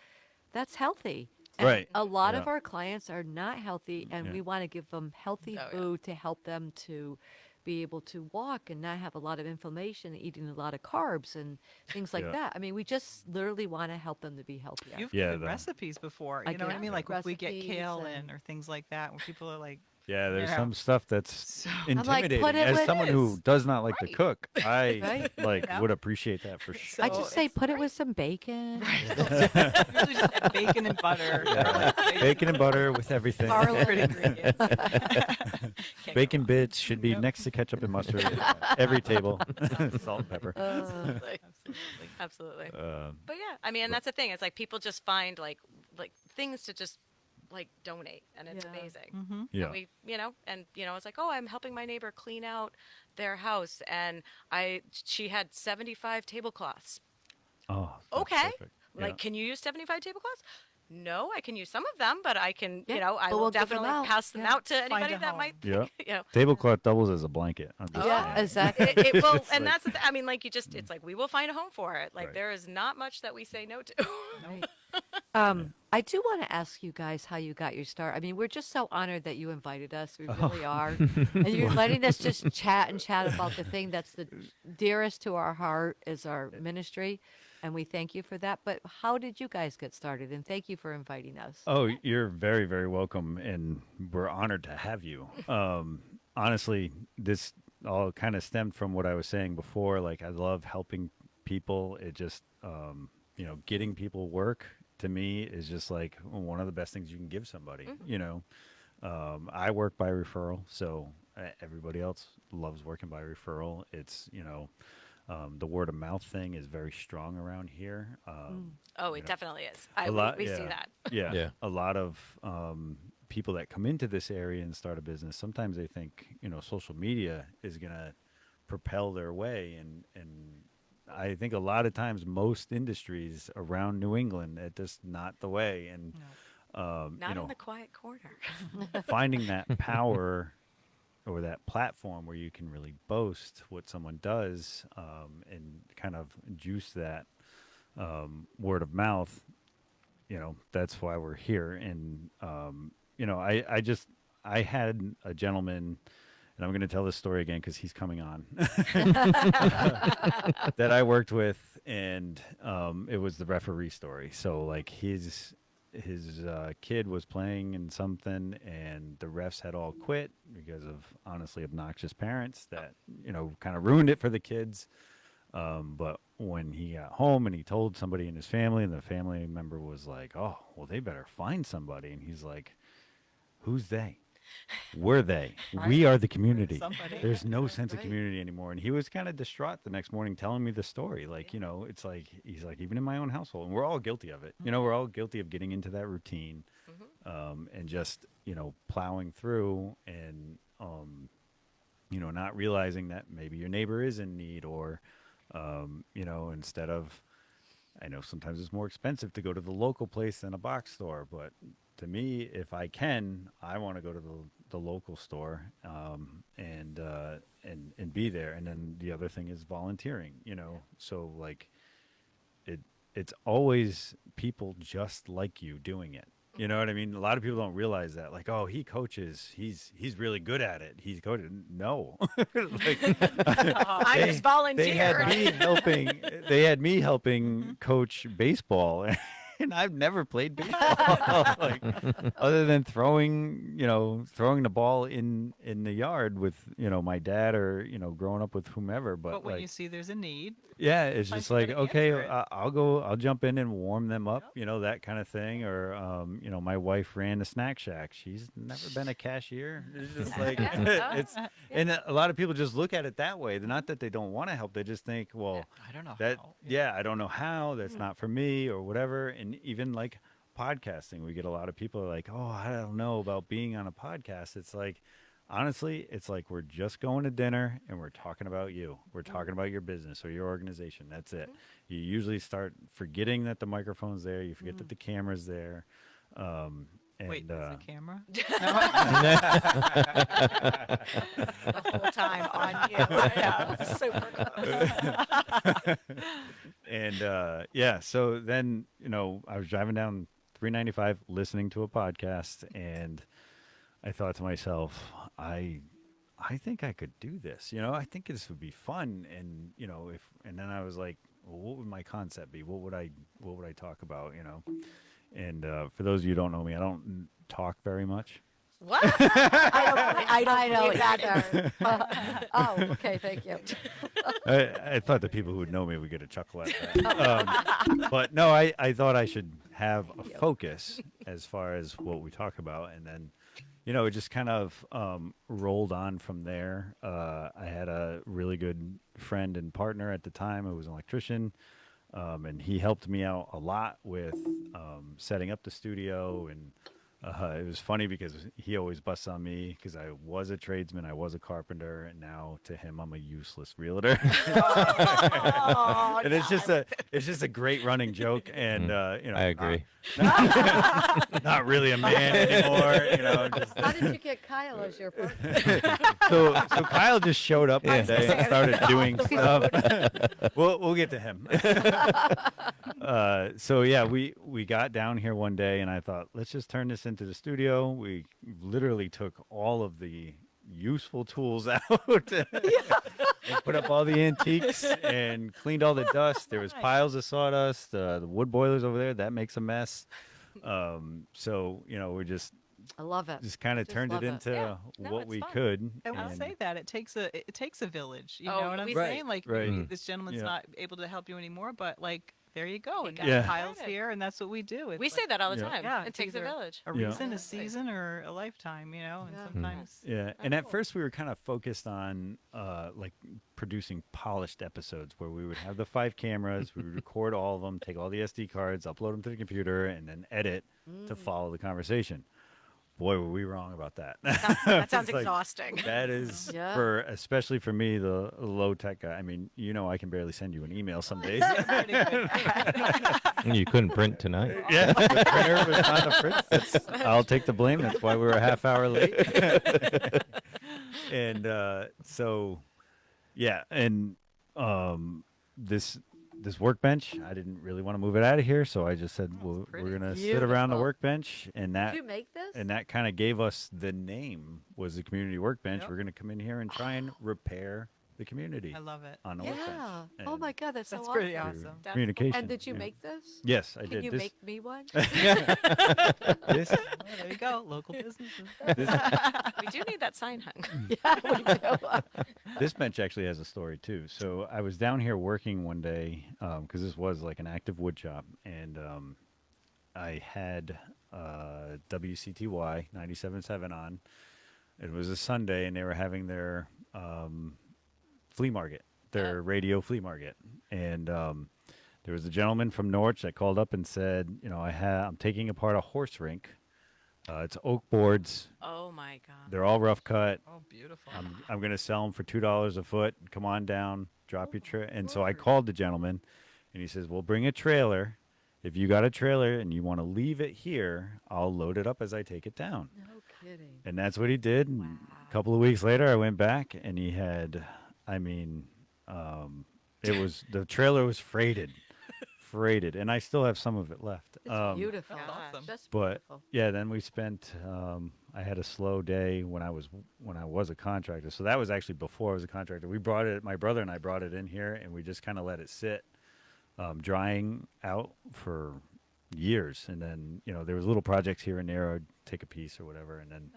that's healthy. And Right. a lot of Yeah. our clients are not healthy, and Yeah. we want to give them healthy Oh, yeah. food to help them to be able to walk and not have a lot of inflammation, eating a lot of carbs and things like Yeah. that. I mean, we just literally want to help them to be healthier. You've Yeah, given the- recipes before, I you know what I get mean? Like, if we get recipes kale and- in or things like that, where people are like, Yeah, there's Yeah. some stuff that's So- like, intimidating. put it As with someone this. who does not like to Right. cook, I Right. like Yeah. would appreciate that for sure. I So just say it's put it with some bacon. usually just add bacon and butter. Bacon and butter with everything. Favorite ingredients. Bacon bits should be next to ketchup and mustard at every table. Salt and pepper. Absolutely. Absolutely. But yeah, I mean, and that's the thing. It's like people just find like things to just like donate, and it's Yeah. amazing. Mm-hmm. Yeah. And we, it's like, oh, I'm helping my neighbor clean out their house, and she had 75 tablecloths. Oh, that's Okay. perfect. Like, Yeah. can you use 75 tablecloths? No, I can use some of them, but I can, Yeah, I but will we'll give them definitely out. pass them Yeah. out to anybody a that home. might, Yeah. Tablecloth doubles as a blanket. I'm just Yeah, saying. exactly. it will, It's and like- that's the I mean, like, it's like we will find a home for it. Like, Right. there is not much that we say no to. Right. I do want to ask you guys how you got your start. I mean, we're just so honored that you invited us. We really are. And you're letting us just chat about the thing that's the dearest to our heart is our ministry. And we thank you for that. But how did you guys get started? And thank you for inviting us. Oh, you're very, very welcome, and we're honored to have you. Honestly, this all kind of stemmed from what I was saying before. Like, I love helping people. It just, getting people work to me is just like one of the best things you can give somebody. I work by referral, so everybody else loves working by referral. It's, the word of mouth thing is very strong around here. Oh, it definitely is. We see that. Yeah. Yeah. A lot of people that come into this area and start a business, sometimes they think, social media is going to propel their way. And I think a lot of times most industries around New England, it's just not the way. And, Not in the quiet corner. finding that power or that platform where you can really boast what someone does and kind of juice that word of mouth, that's why we're here. And, I had a gentleman, and I'm going to tell this story again because he's coming on, that I worked with, and it was the referee story. So like his his kid was playing in something, and the refs had all quit because of honestly obnoxious parents that kind of ruined it for the kids. But when he got home and he told somebody in his family, and the family member was like, "Oh, well, they better find somebody," and he's like, "Who's they? We're they. We are the community. Somebody. There's no sense of Right. community anymore." And he was kind of distraught the next morning telling me the story. Like, it's like, he's like, even in my own household, and we're all guilty of it. We're all guilty of getting into that routine, and just, plowing through and, not realizing that maybe your neighbor is in need, or, instead of, I know sometimes it's more expensive to go to the local place than a box store, but to me, if I can, I want to go to the local store, and be there. And then the other thing is volunteering. So like it's always people just like you doing it. You know what I mean? A lot of people don't realize that. Like, oh, he coaches. He's really good at it. He's coaching. No, like, I just they volunteered. had me helping. They had me helping coach baseball, and I've never played baseball, like, other than throwing the ball in the yard with my dad, or growing up with whomever. But when like, you see there's a need, yeah, it's Find just like, somebody to okay, answer it. I'll jump in and warm them up, that kind of thing. Or, my wife ran a snack shack. She's never been a cashier. It's just like, and a lot of people just look at it that way. Not that they don't want to help. They just think, well, I don't know that, how. I don't know how, that's not for me, or whatever. And even like podcasting, we get a lot of people are like, oh, I don't know about being on a podcast. It's like, honestly, it's like we're just going to dinner and we're talking about you. We're talking about your business or your organization. That's it. You usually start forgetting that the microphone's there. You forget that the camera's there. And, Wait, there's a camera? The whole time on you. Yeah, super close. and so then, I was driving down 395 listening to a podcast, and I thought to myself, I think I could do this. I think this would be fun. And and then I was like, well, what would my concept be? What would I talk about? And for those of you who don't know me, I don't talk very much. What? I I don't don't either. either. Oh, okay, thank you. I thought the people who would know me would get a chuckle at that. But no, I thought I should have a focus as far as what we talk about. And then, it just kind of rolled on from there. I had a really good friend and partner at the time who was an electrician, and he helped me out a lot with setting up the studio. And it was funny because he always busts on me because I was a tradesman, I was a carpenter, and now to him I'm a useless realtor. Oh, And it's just a great running joke. And I agree. not really a man anymore. Just, How did you get Kyle as your partner? so Kyle just showed up one day and started doing stuff. We'll get to him. So yeah, we got down here one day, and I thought, let's just turn this into the studio. We literally took all of the useful tools out and put up all the antiques and cleaned all the dust. There was piles of sawdust. The wood boiler's over there. That makes a mess. So we just I love it. kind of Just turned it love it. into Yeah. No, what it's we fun. could. I will and- say that it takes a village. You Oh, know what I'm we- saying? Like Right. maybe this gentleman's Yeah. not able to help you anymore, but like there you go. And got now Yeah. Kyle's credit. here, and that's what we do. It's We like say that all the Yeah. time. Yeah, It it's takes a either village. a Yeah. reason, a Exactly. season, or a lifetime. And Yeah. sometimes Yeah, and at first we were kind of focused on like producing polished episodes where we would have the 5 cameras, we would record all of them, take all the SD cards, upload them to the computer, and then edit to follow the conversation. Boy, were we wrong about that. That sounds It's like, exhausting. that is Yeah. especially for me, the low tech guy. I mean, I can barely send you an email some days. pretty good. You couldn't print tonight. Yeah, the printer was on the print. I'll take the blame. That's why we were a half hour late. And so, yeah, and this workbench, I didn't really want to move it out of here, so I just said, well, pretty. we're gonna sit around the Beautiful. workbench, and Did that you make this? kind of gave us the name, was the community workbench. Yep. We're gonna come in here and try and repair the community I love it. on the Yeah. workbench. Oh And my God, that's so That's pretty awesome. through awesome. Communication. And did you yeah. make this? Yes, I Can did. you This, make me one? this, Oh, there you go. Local businesses. this, We do need that sign hung. Yeah, we do. this bench actually has a story too. So I was down here working one day because this was like an active wood shop, and I had WCTY 97.7 on. It was a Sunday, and they were having their flea market, their radio flea market, and there was a gentleman from Norwich that called up and said, you know, I'm taking apart a horse rink. It's oak boards. Oh my God. They're all rough cut. Oh, beautiful. I'm going to sell them for $2 a foot. Come on down, drop your trailer. And so I called the gentleman, and he says, "Well, bring a trailer. If you got a trailer and you want to leave it here, I'll load it up as I take it down." No kidding. And that's what he did. And a couple of weeks later, I went back, and he had, I mean, it was the trailer was freighted, and I still have some of it left. It's beautiful. That's awesome. Just But beautiful. yeah, then we spent. I had a slow day when I was a contractor. So that was actually before I was a contractor. We brought it. My brother and I brought it in here, and we just kind of let it sit, drying out for years. And then there was little projects here and there. I'd take a piece or whatever. And then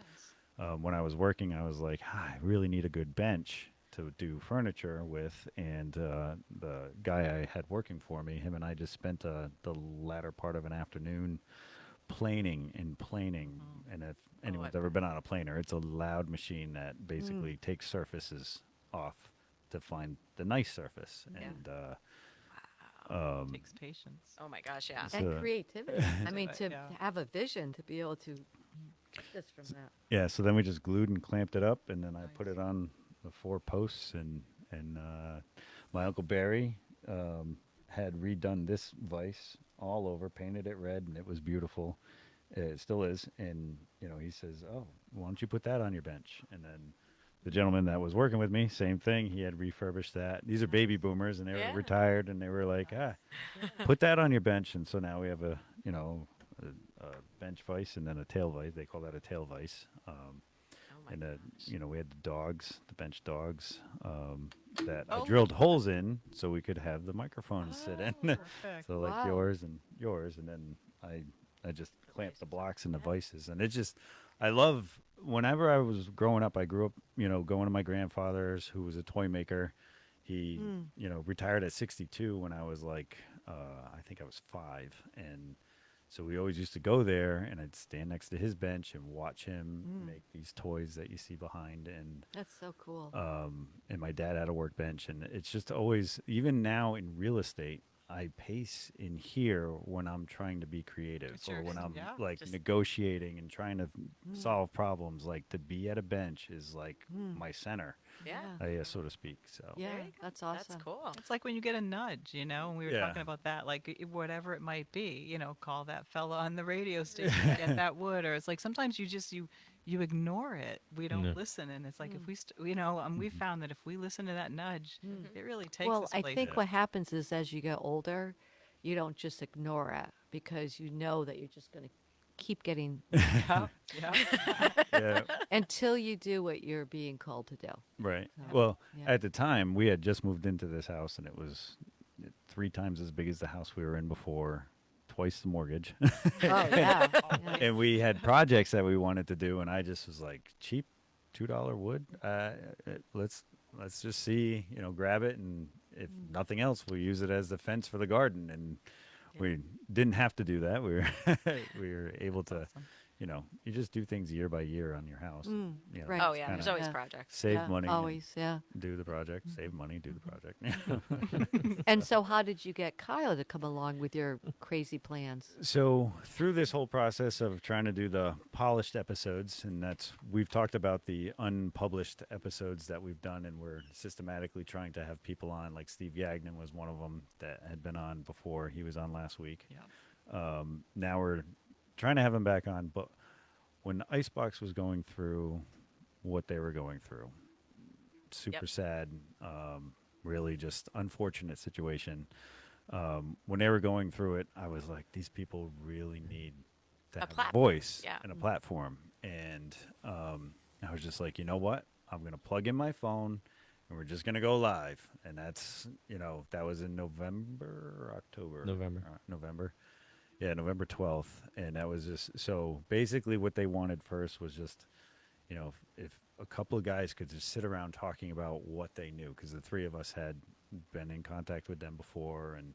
when I was working, I was like, I really need a good bench to do furniture with. And the guy I had working for me, him and I just spent the latter part of an afternoon planing. And if anyone's ever been on a planer, it's a loud machine that basically takes surfaces off to find the nice surface. And Takes patience. Oh my gosh, yeah. So- And creativity. I mean, to Yeah. have a vision to be able to get this from that. yeah, so then we just glued and clamped it up, and then I put it on the 4 posts, and my Uncle Barry had redone this vise all over, painted it red, and it was beautiful. It still is. And he says, "Oh, why don't you put that on your bench?" And then the gentleman that was working with me, same thing. He had refurbished that. These are baby boomers, and they Yeah. were retired, and they were like, put that on your bench. And so now we have a bench vise and then a tail vise. They call that a tail vise. Oh my And gosh. we had the bench dogs that I Oh. drilled holes in so we could have the microphones sit in. Perfect. So like Wow. yours, and then I just clamped the blocks and the vices, and it just I love. Whenever I was growing up, I grew up going to my grandfather's, who was a toy maker. He retired at 62 when I was like I think I was 5, and so we always used to go there, and I'd stand next to his bench and watch him make these toys that you see behind. And That's so cool. and my dad had a workbench, and it's just always, even now in real estate, I pace in here when I'm trying to be creative, Sure. or when I'm Yeah. like Just- negotiating and trying to solve problems. Like, to be at a bench is like my center, Yeah. so to speak. So Yeah, There you go. that's awesome. That's cool. It's like when you get a nudge, and we were Yeah. talking about that, like whatever it might be, call that fella on the radio station, get that wood, or it's like sometimes you ignore it. We don't No. listen, and it's like if we, we found that if we listen to that nudge, it really takes Well, us I places. think what happens is as you get older, you don't just ignore it because you know that you're just going to keep getting yeah, yeah. yeah, until you do what you're being called to do. right. So, Well, yeah. at the time, we had just moved into this house, and it was 3 times as big as the house we were in before, twice the mortgage. Oh, yeah. yeah. And we had projects that we wanted to do, and I just was like, cheap $2 wood. Let's just see, grab it, and if nothing else, we'll use it as the fence for the garden. And we didn't have to do that. We were we were able to, awesome. You just do things year by year on your house. right. Oh just yeah. kinda There's always Yeah. projects. save Yeah, money, and Always, yeah. do the project. Save money, do the project. And so, how did you get Kyle to come along with your crazy plans? So through this whole process of trying to do the polished episodes, and we've talked about the unpublished episodes that we've done, and we're systematically trying to have people on. Like Steve Yagnan was one of them that had been on before. He was on last week. Yeah. Now we're trying to have him back on, but when Icebox was going through what they were going through, super Yep. sad, really just unfortunate situation. When they were going through it, I was like, these people really need to A have a platform, voice yeah. and a platform. And I was just like, you know what? I'm going to plug in my phone and we're just gonna go live. And that's, that was in November or October. November. November. Yeah, November 12th. And that was just, so basically what they wanted first was just, if a couple of guys could just sit around talking about what they knew, because the three of us had been in contact with them before, and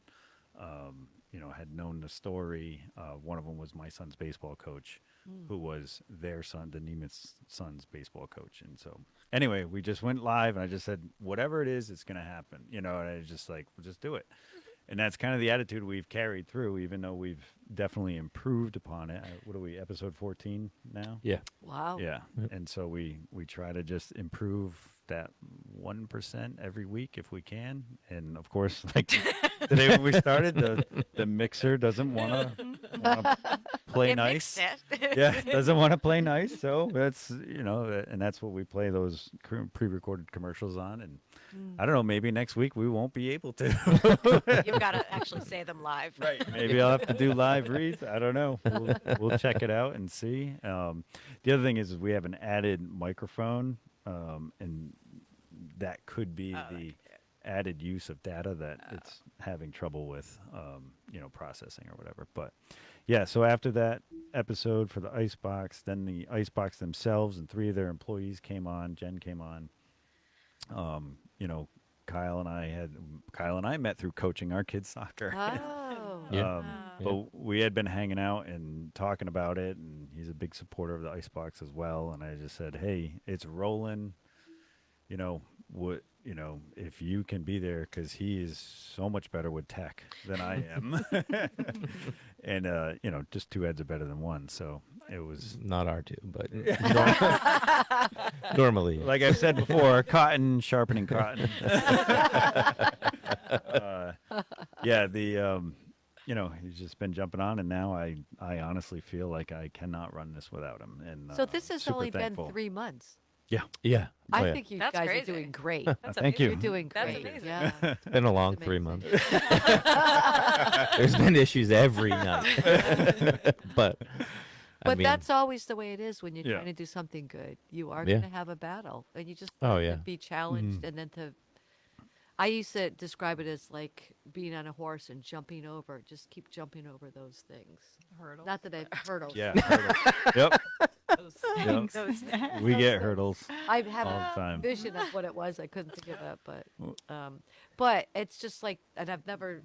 had known the story. One of them was my son's baseball coach, who was their son, the Nemeth's son's baseball coach. And so anyway, we just went live, and I just said, whatever it is, it's going to happen, and I was just like, we'll just do it. And that's kind of the attitude we've carried through, even though we've definitely improved upon it. What are we, episode 14 now? Yeah. Wow. Yeah. And so we try to just improve that 1% every week if we can. And of course, like today when we started, the mixer doesn't want to play It nice. mixed it. Yeah, doesn't want to play nice. So that's, and that's what we play those pre-recorded commercials on. And I don't know, maybe next week we won't be able to. You've got to actually say them live. Right. Maybe I'll have to do live reads. I don't know. We'll check it out and see. The other thing is we have an added microphone, and that could be the added use of data that it's having trouble with, processing or whatever. But yeah, so after that episode for the Icebox, then the Icebox themselves and three of their employees came on. Jen came on. Kyle and I met through coaching our kids soccer. Oh. Yeah. But we had been hanging out and talking about it, and he's a big supporter of the Icebox as well. And I just said, hey, it's rolling. If you can be there, because he is so much better with tech than I am. And, just two heads are better than one. So it was, Not our two, but normally. like I've said before, cotton, sharpening cotton. He's just been jumping on, and now I honestly feel like I cannot run this without him. And So this has super only thankful. been 3 months. Yeah. I Oh, yeah. think you That's guys crazy. are doing great. That's Thank amazing. you. You're doing That's great. amazing. Yeah. It's been a long It's 3 amazing. months. There's been issues every night. But But that's always the way it is when you're Yeah. trying to do something good. You are Yeah. going to have a battle, and you just Oh, have yeah. to be challenged, and then to. I used to describe it as like being on a horse and jumping over. Just keep jumping over those things. Hurdle. Not that I've hurdles. Yeah. hurdles. Yep. Those things. Those things. We get hurdles. I have all the a time. vision of what it was. I couldn't think of it, but it's just like, and I've never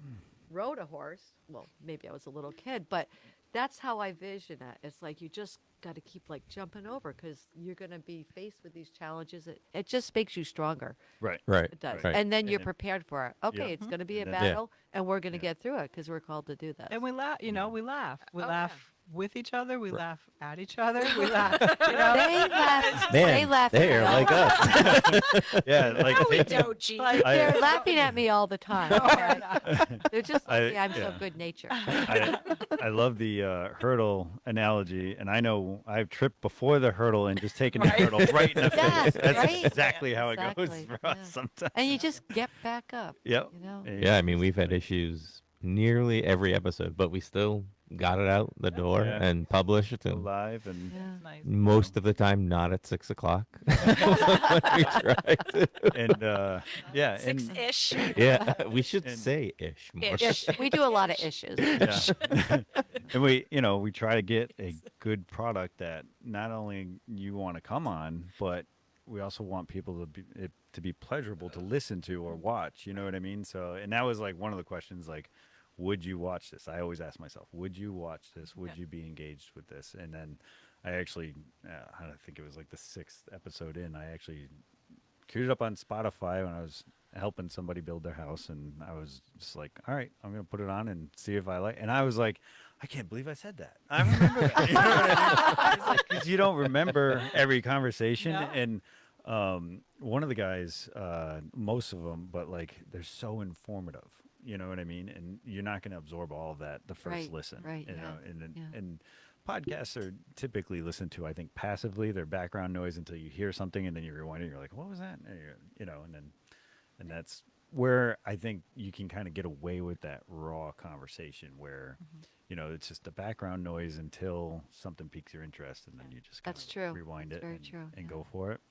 rode a horse. Well, maybe I was a little kid, but that's how I vision it. It's like you just got to keep like jumping over, because you're going to be faced with these challenges. It just makes you stronger. Right. right. It does, Right. and then And you're it- prepared for it. Okay, Yeah. it's going to be a And then- battle, and we're going to Yeah. get through it because we're called to do that. And we laugh, we laugh. We Oh, laugh with each other. We laugh at each other. We laugh, They laugh. Man, they laugh. at they're me all like the us. Yeah. Like No, we taking- don't, Gene. They're laughing at me all the time. okay? They're just like, I'm so yeah. good natured. I love the hurdle analogy, and I know I've tripped before the hurdle and just taken the hurdle right in the Yes, face. That's right? exactly how it Exactly, goes for yeah. us sometimes. And you just get back up. Yep. You know? Yeah, I mean, we've had issues nearly every episode, but we still got it out the door Yeah. and published, and Live and Yeah. nice. most of the time not at 6 o'clock. we tried to. and yeah, and Six-ish. Yeah, we should And- say ish more. Ish. We do a lot of issues. yeah. And we try to get a good product that not only you want to come on, but we also want people to be pleasurable to listen to or watch. You know what I mean? So, and that was like one of the questions, like, would you watch this? I always ask myself, would you watch this? Would you be engaged with this? And then I actually, I think it was like the 6th episode in, I actually queued it up on Spotify when I was helping somebody build their house, and I was just like, all right, I'm gonna put it on and see if I like. And I was like, I can't believe I said that. I remember that. You know what I mean? It's like, 'cause you don't remember every conversation. No. And one of the guys, most of them, but like they're so informative. You know what I mean? And you're not going to absorb all of that the first Right, listen. right, You yeah, know, and yeah. and podcasts are typically listened to, I think, passively. They're background noise until you hear something, and then you rewind it. And you're like, what was that? And that's where I think you can kind of get away with that raw conversation where, it's just the background noise until something piques your interest, and then you just That's kinda true. rewind That's it very and, true, and yeah. go for it.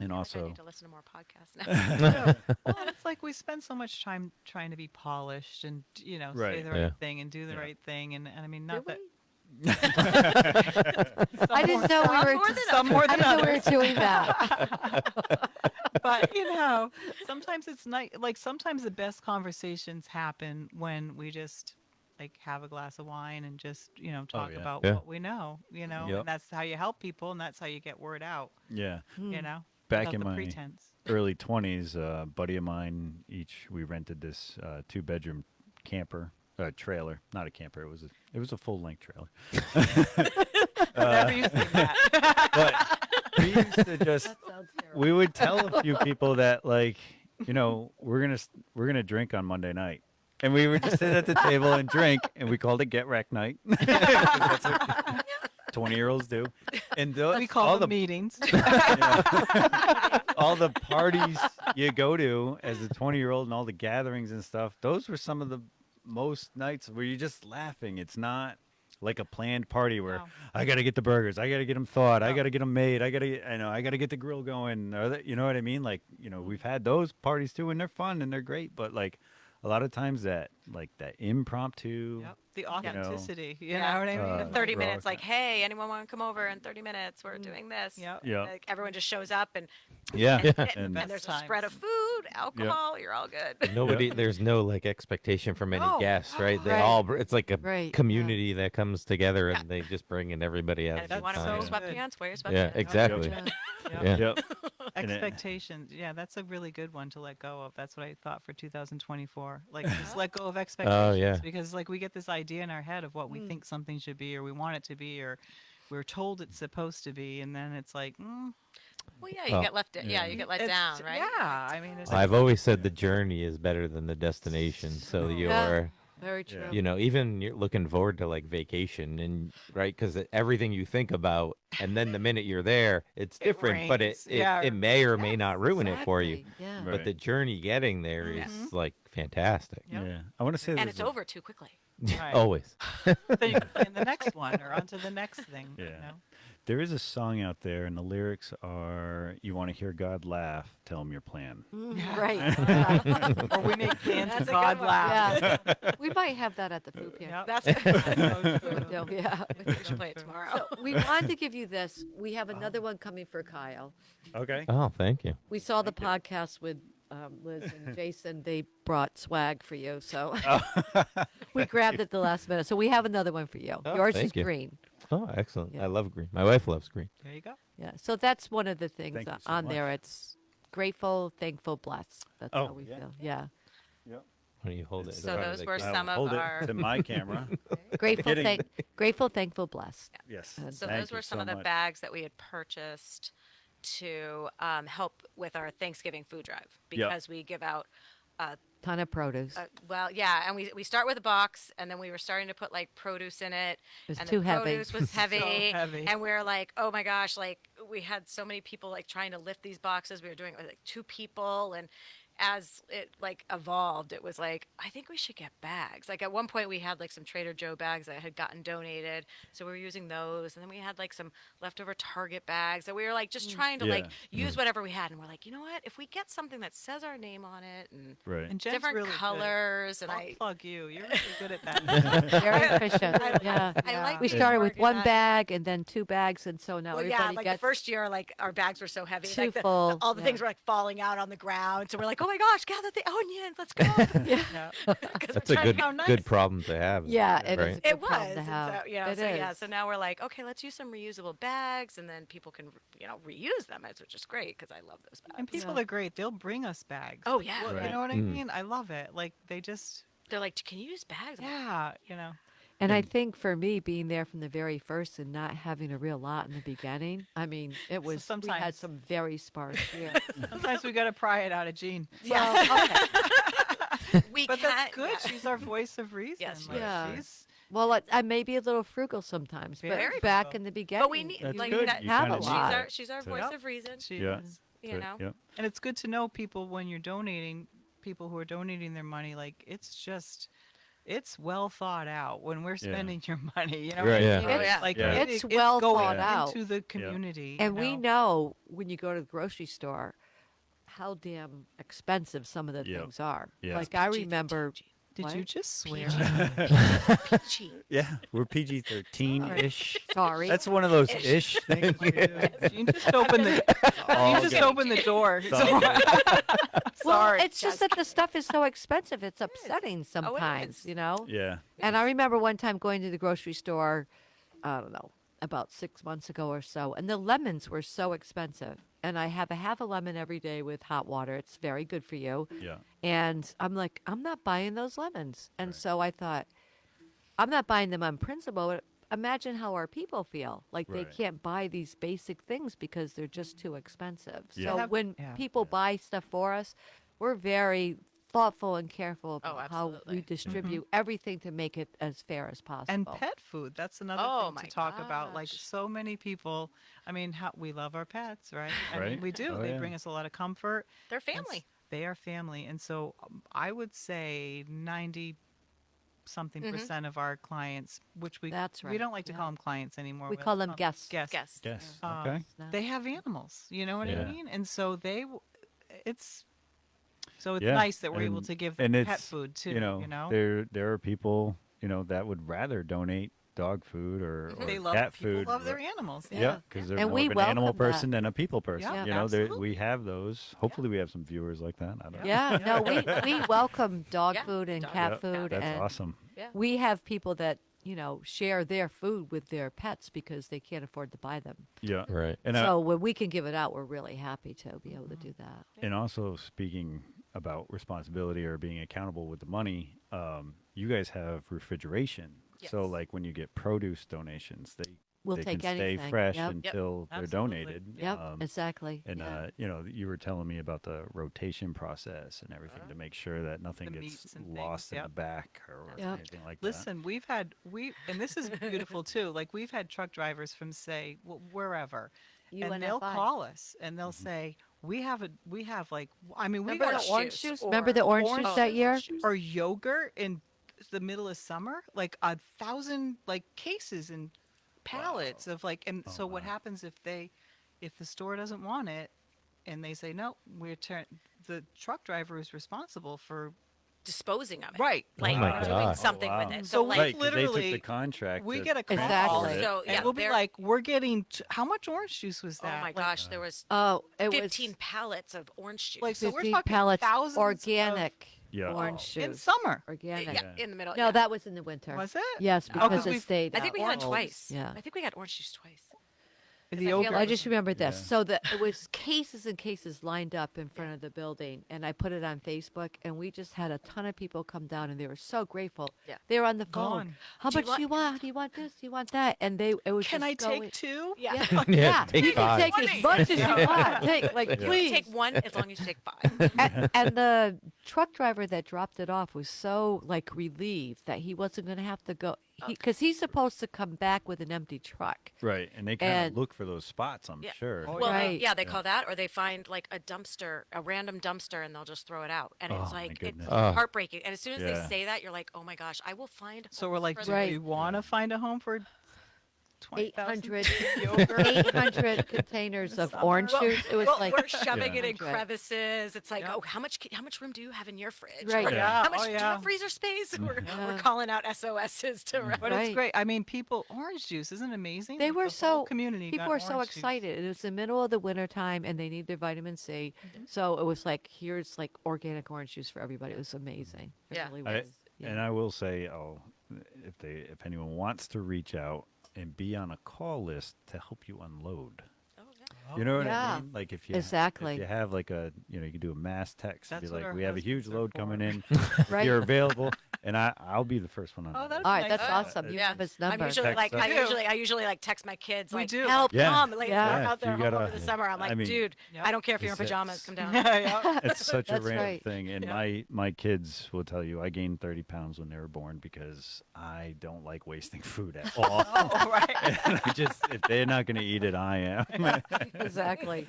And I also, need to listen to more podcasts now. Well, and it's like we spend so much time trying to be polished and say Right. the right Yeah. thing and do the Yeah. right thing, and I mean Do not that we? I didn't know we were. some more I than didn't know we were others. doing that. But sometimes it's nice. Like sometimes the best conversations happen when we just like have a glass of wine and just talk yeah. about Yeah. what we know. Yep. And that's how you help people, and that's how you get word out. yeah. Back Without in the my pretense. early 20s, a buddy of mine, we rented this 2-bedroom camper, trailer, not a camper. It was a full-length trailer. Whatever you say, Matt. But we used to just That sounds terrible. we would tell a few people that like we're gonna drink on Monday night, and we would just sit at the table and drink, and we called it Get Wrecked Night. That's what 20-year-olds do, and We call all them the meetings. all the parties you go to as a 20-year-old and all the gatherings and stuff. Those were some of the most nights where you're just laughing. It's not like a planned party where No. I got to get the burgers, I got to get them thawed, I No. got to get them made, I got to get the grill going. You know what I mean? Like, we've had those parties too, and they're fun and they're great. But like a lot of times that impromptu. Yep. The authenticity. You Yeah. know what I mean? The 30 We're all minutes, like, hey, anyone want to come over in 30 minutes? We're doing this. Yep. Yeah. Like, everyone just shows up and Yeah. and And there's a Best spread of food, alcohol. You're all good. Nobody, there's no like expectation from any No. guests, right? They Right. all, it's like a Right. community that comes together and they just bring in everybody out. And if you That's want to so wear good. sweatpants, wear your sweatpants. Yeah, exactly. Yeah. Yep. Yeah. Yep. And it- Expectations. Yeah, that's a really good one to let go of. That's what I thought for 2024. Like, just let go of expectations. yeah. Because, like, we get this idea in our head of what we think something should be, or we want it to be, or we're told it's supposed to be, and then it's like, Well, yeah, you Oh. get left. Yeah, you get let down, right? Yeah, I mean, it's I've always said the journey is better than the destination. So you're, Very true. even you're looking forward to like vacation and right because everything you think about, and then the minute you're there, it's different. But rains. it Yeah. it may or may not ruin it for you. Exactly, Yeah. Right. But the journey getting there is like fantastic. Yep. Yeah. I want to say And there's it's a- over too quickly. Right. Always. then you can plan the next one or onto the next thing. Yeah. You know? There is a song out there, and the lyrics are, "You want to hear God laugh? Tell him your plan." Right. Yeah. Or we make plans That's and a God good one. laugh. Yeah. We might have that at the food pantry. Yep. That's good. Yeah. We should play it tomorrow. So we wanted to give you this. We have another one coming for Kyle. Okay. Oh, thank you. We saw the podcast with Liz and Jason. They brought swag for you, so we grabbed it the last minute. So we have another one for you. Oh, Yours thank is you. green. Oh, excellent. Yeah. I love green. My wife loves green. There you go. Yeah. So that's one of the things Thank you so on much. there. It's grateful, thankful, blessed. That's Oh, how we yeah. feel. Yeah. When you hold it. So it's those like were this. I'll some of hold our- it to my camera. Grateful, Kidding. grateful, thankful, blessed. Yes. So Thank those you were some so of the much. bags that we had purchased to help with our Thanksgiving food drive Yep. because we give out Ton of produce. well, yeah, and we start with a box, and then we were starting to put like produce in it, It was and too the heavy. produce was heavy, heavy. and we were like, oh my gosh, like we had so many people like trying to lift these boxes. We were doing it with like 2 people, and as it like evolved, it was like I think we should get bags. Like at one point, we had like some Trader Joe bags that had gotten donated, so we were using those, and then we had like some leftover Target bags that we were like just trying to like Yeah. use whatever we had, and we're like, you know what, if we get something that says our name on it and Right. And Jen's different really good. colors, and I'll I plug you. You're really good at that. Very efficient. I- Yeah. I like We being started with one organized. bag and then 2 bags, and so now Well, everybody yeah, like the gets first year, like our bags were so heavy, Too like full, all the yeah. things were like falling out on the ground. So we're like, oh my gosh, gather the onions, let's go. Yeah. That's a good how nice. good problem to have. Yeah, it is. right? a good It problem was. to And have. so, It so yeah. is. So now we're like, okay, let's use some reusable bags, and then people can, reuse them, which is great because I love those bags. And people Yeah. are great. They'll bring us bags. Oh yeah, Well, Right. You know what I Mm. mean? I love it. Like, they just, they're like, can you use bags? I'm like, yeah, you know. And I think for me, being there from the very first and not having a real lot in the beginning, I mean, it was, we had sometimes- some very sparse years. Sometimes we got to pry it out of Jean. Well, okay. we But can't. that's good. yeah. She's our voice of reason. Yes, she Like, is. she's- Well, I may be a little frugal sometimes, but Very back frugal. in the beginning, But we need That's like good. that. You have kinda a need lot. that She's our to- voice Yep. of reason. She Yeah. is. Yep. And it's good to know people when you're donating, people who are donating their money, like it's it's well thought out when we're Yeah. spending your money. You know, Right. Yeah. what I mean? Oh, yeah. Like Yeah. It's well going thought out. into the community. And you we know? know when you go to the grocery store how damn expensive some of the Yep. things are. Yeah. Like I remember. Did What? you just swear? Cheap. Yeah, we're PG-13-ish. Sorry. That's one of those ish things we do. You just opened the. Oh, You just okay. opened the door. Sorry. Well, Sorry. it's just that the stuff is so expensive. It's upsetting is. sometimes, you know? Yeah. And I remember one time going to the grocery store, I don't know, about 6 months ago or so, and the lemons were so expensive. And I have a half a lemon every day with hot water. It's very good for you. Yeah. And I'm like, I'm not buying those lemons. And Right. so I thought, I'm not buying them on principle. But imagine how our people feel. Like they Right. can't buy these basic things because they're just too expensive. Yeah. So Have- when yeah. people buy stuff for us, we're very thoughtful and careful about how we absolutely. distribute everything to make it as fair as possible. And pet food, that's another Oh, thing my to talk about. Like gosh. so many people, I mean, we love our pets, right? I Right. mean, we do. Oh, They yeah. bring us a lot of comfort. They're and family. They are family. And so I would say 90 something percent of our clients, which That's we right, don't like to yeah. call them clients anymore. We call them guests. Guests. Guess. Yes. Um, Okay. They have animals, you know what Yeah. I mean? And so it's Yeah, nice that we're able and- to give and them pet it's, food too, You know, there are people, that would rather donate dog food or They or love cat people food. love their animals. Yeah, because they're And more we of an animal welcome that. person than a people person. Yeah, We absolutely. have those. Hopefully, we have some viewers like that. I don't know. Yeah, no, we welcome dog Yeah, food and dog cat Yep, food. That's and awesome. we have people that, share their food with their pets because they can't afford to buy them. Yeah. Right. And So when we can give it out, we're really happy to be able to do that. and also speaking about responsibility or being accountable with the money, you guys have refrigeration. So Yes. like when you get produce donations, We'll they take can anything. stay fresh Yep. until they're Absolutely. donated. Yep, exactly. And yeah. you were telling me about the rotation process and everything to make sure that nothing The gets meats and lost things, in yep. the back or Yep. anything like Listen, and this is beautiful too. Like we've had truck drivers from say wherever, and they'll UNFI. call us and they'll say we have like I mean we Remember got the orange juice juice? Remember the orange juice that year? or yogurt in the middle of summer, like 1,000 like cases and pallets of like. And Oh, so what wow. happens if the store doesn't want it, and they say no, the truck driver is responsible for Disposing of it. right. Like my doing God. something Oh, with wow. it. So So we like Right, 'cause they literally- took the contract. We to get a call, Exactly. So, and yeah, we'll be they're- like, we're getting how much orange juice was oh that? my Like, gosh, there was Oh, it 15 was pallets of orange juice. Like, so we're 50 talking pallets thousands of- organic Yeah. orange in juice. summer. Organic. yeah, in the middle. No, yeah. that was in the winter. Was it? Yes, Oh, because 'cause it we've- stayed I think we out. had it Orange twice. Yeah. I think we got orange juice twice. The I feel yogurt. I just remembered this. Yeah. So it was cases and cases lined up in front of the building, and I put it on Facebook, and we just had a ton of people come down, and they were so grateful. Yeah. They were on the phone. Gone. How Do you much do you want? Do you want this? Do you want that? And it was Can just I going- take two? Yeah. Yeah, Yeah, take you five. can take as much as you want. Take like You can please. take one as long as you take 5. And the truck driver that dropped it off was so like relieved that he wasn't going to have to go because he's supposed to come back with an empty truck. Right, and they kind And- of look for those spots. I'm Yeah. sure. Oh, Well, Right. yeah, they call that, or they find like a dumpster, a random dumpster, and they'll just throw it out. And Oh, it's my like, it's goodness. Oh. heartbreaking. And as soon as Yeah. they say that, you're like, oh my gosh, I will find. So we're homes like, for do Right. we want to find a home for 20,000 800 800 containers of orange Well, juice. It was well, like we're shoving it in 800. crevices. It's like, Yeah. oh, how much room do you have in your fridge? Right. Or, Yeah. How much Oh, do you yeah. have freezer space? We're Yeah. calling out SOSs to. But Right. it's great. I mean, orange juice isn't it amazing. They Like, were the whole so community. people got were so orange juice. excited. It was the middle of the winter time, and they need their vitamin C. So it was like, here's like organic orange juice for everybody. It was amazing. It Yeah. really I, was. Yeah. And I will say, if anyone wants to reach out and be on a call list to help you unload. Oh, yeah. You know what Yeah. I mean? Like if you Exactly. if you have like you can do a mass text and be That's what like, our we have a huge husbands are load for. coming in. If Right. you're available, and I'll be the first one on. Oh, that that's list. All right, that's nice. awesome. You Yeah. have his I'm number. usually Text like, us. I usually like text my kids, We like, do. help, Yeah. come, like, Yeah. we're Yeah, out there you all gotta- over the summer. I'm like, I mean, dude, Yep. I don't care if you're in It's- pajamas, come down. Yeah. It's such a That's random right. thing, and Yeah. my kids will tell you I gained 30 pounds when they were born because I don't like wasting food at all. Oh, right. And if they're not going to eat it, I am. Exactly.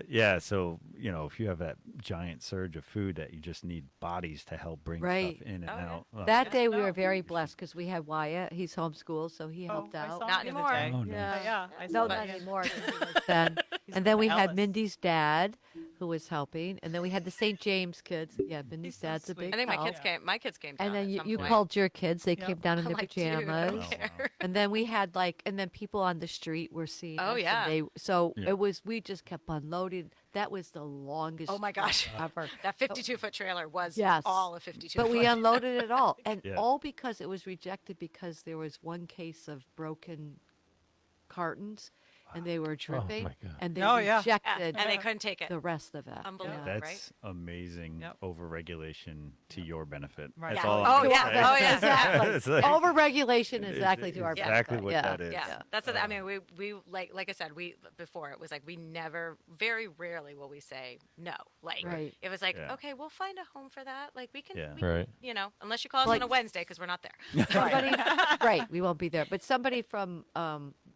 Yeah, so if you have that giant surge of food that you just need bodies to help bring Right. stuff in and Oh, yeah. out. Well, That day we No. were very blessed because we had Wyatt. He's homeschooled, so he helped I out. saw Not him the anymore. other day. Oh, nice. Yeah. I No, saw not him. anymore. Then. He's And then we with had Alice. Mindy's dad, who was helping, and then we had the St. James kids. Yeah, Mindy's He's so dad's a sweet. big I think help. my kids came down And then at you, some you point. called your kids. They Yep. came down in I'm their like, dude, I pajamas. don't Oh, care. wow. And then we had and then people on the street were seeing Oh, us. yeah. And so Yeah. it was, we just kept unloading. That was the longest. Oh my truck gosh. ever. That 52-foot trailer was Yes. all a 52 But foot. we unloaded it all. And Yeah. all because it was rejected because there was one case of broken cartons and they were dripping. my God. And they Oh, yeah. Yeah, rejected and they couldn't take it. the rest of it. Unbelievable. Yeah. Right? That's amazing Yep. overregulation to your benefit. Right. That's Yeah. all Oh, I'm gonna yeah. say. Oh, yeah. Exactly. It's like- Overregulation it's exactly to our exactly benefit. what yeah. that is. Yeah, that's what I mean. We like I said, before it was like we never, very rarely will we say no. Like Right. it was like, Yeah. okay, we'll find a home for that. Like we can, Yeah. Right. unless you call us Like- on a Wednesday because we're not there. Somebody, right, we won't be there. But somebody from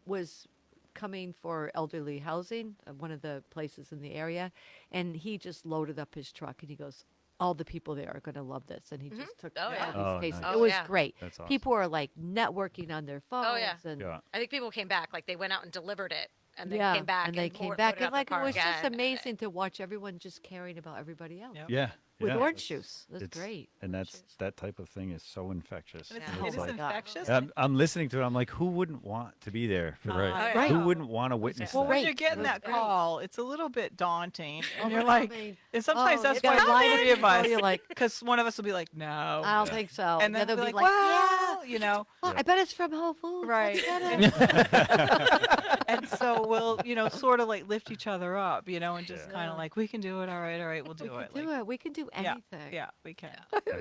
was coming for elderly housing, one of the places in the area, and he just loaded up his truck and he goes, all the people there are going to love this. And he just took Oh, all yeah. these Oh, cases. nice. It was yeah. great. That's awesome. People were like networking on their phones. Oh, yeah. And Yeah. I think people came back, like they went out and delivered it, and then yeah, came back, and they came loaded back, up and the like it car was just again. amazing to watch everyone just caring about everybody else Yep. Yeah. with yeah. orange juice. That's It's- great. And that type of thing is so infectious. And it's, Yeah. it Oh is my God. infectious. I'm listening to it. I'm like, who wouldn't want to be there for Right. that? Right. Who wouldn't want to witness Well, that? when Great. you're getting That's that great. call, it's a little bit daunting, and Oh, you're I like, mean, and sometimes oh, that's you gotta why line the up three of people, us, you're like, because one of us will be like, no, I don't think so. and The then other they'll will be be like, yeah. well, Well, I bet it's from Whole Foods. Right. Let's get it. and so we'll, sort of like lift each other up, and just Yeah. kind of like, we can do it, all right, we'll We do can it. do Like, it. We can do yeah, anything. yeah, we can.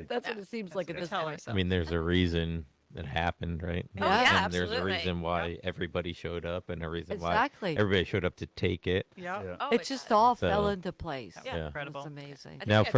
That's what it seems like at We this tell point. ourselves. I mean, there's a reason it happened, right? Oh, yeah, And there's a absolutely. reason why everybody showed up and a reason Exactly. why everybody showed up to take it. Yeah. Yeah. Oh, It just does. all So- fell into place. Yeah. Yeah. Incredible. It's amazing. I think Now, it-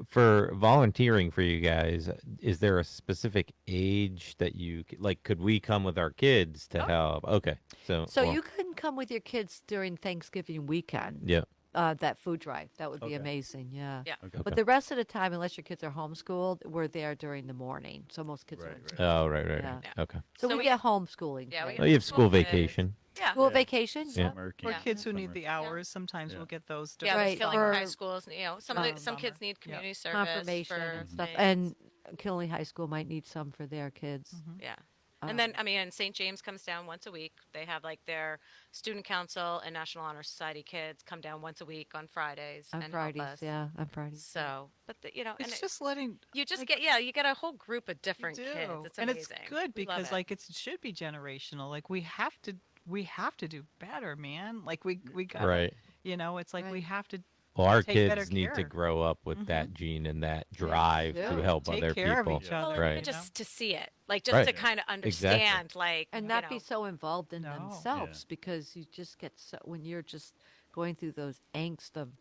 for volunteering for you guys, is there a specific age that you like? Could we come with our kids to help? Okay, so So well, you can come with your kids during Thanksgiving weekend. yeah, That food drive. That would be Okay. amazing. Yeah. Yeah. Okay. But the rest of the time, unless your kids are homeschooled, we're there during the morning. So most kids are. Right, in right. school. Oh, right. Yeah. Okay. So, So we we- get homeschooling. Yeah, we days. Well, you have school School kids. vacation. Yeah. School Yeah. vacation. Yeah. Yeah. Summer For Yeah. kids who need summer. the hours, sometimes Yeah. we'll get those. Yeah, Right, there's Killing for- High Schools. Some kids Summer. need community service Confirmation for and stuff. things. And Killing High School might need some for their kids. Yeah. And then, and St. James comes down once a week. They have like their student council and National Honor Society kids come down once a week on Fridays On and Fridays. help us. Yeah. On Fridays. So, but and It's just letting you just like, you get a whole group of you different do. kids. It's and amazing. it's good We love because it. like it should be generational. Like we have to do better, man. Like we got Right. It's like we Right. have to Well, our take better kids need to care. grow up with that gene and that drive Yeah. to help take other care people. of each other. Well, Right. even just to see it, like just Right. to kind of Exactly. understand, like And you not be know. so involved in No. themselves because you just get so, when you're just going through those angst of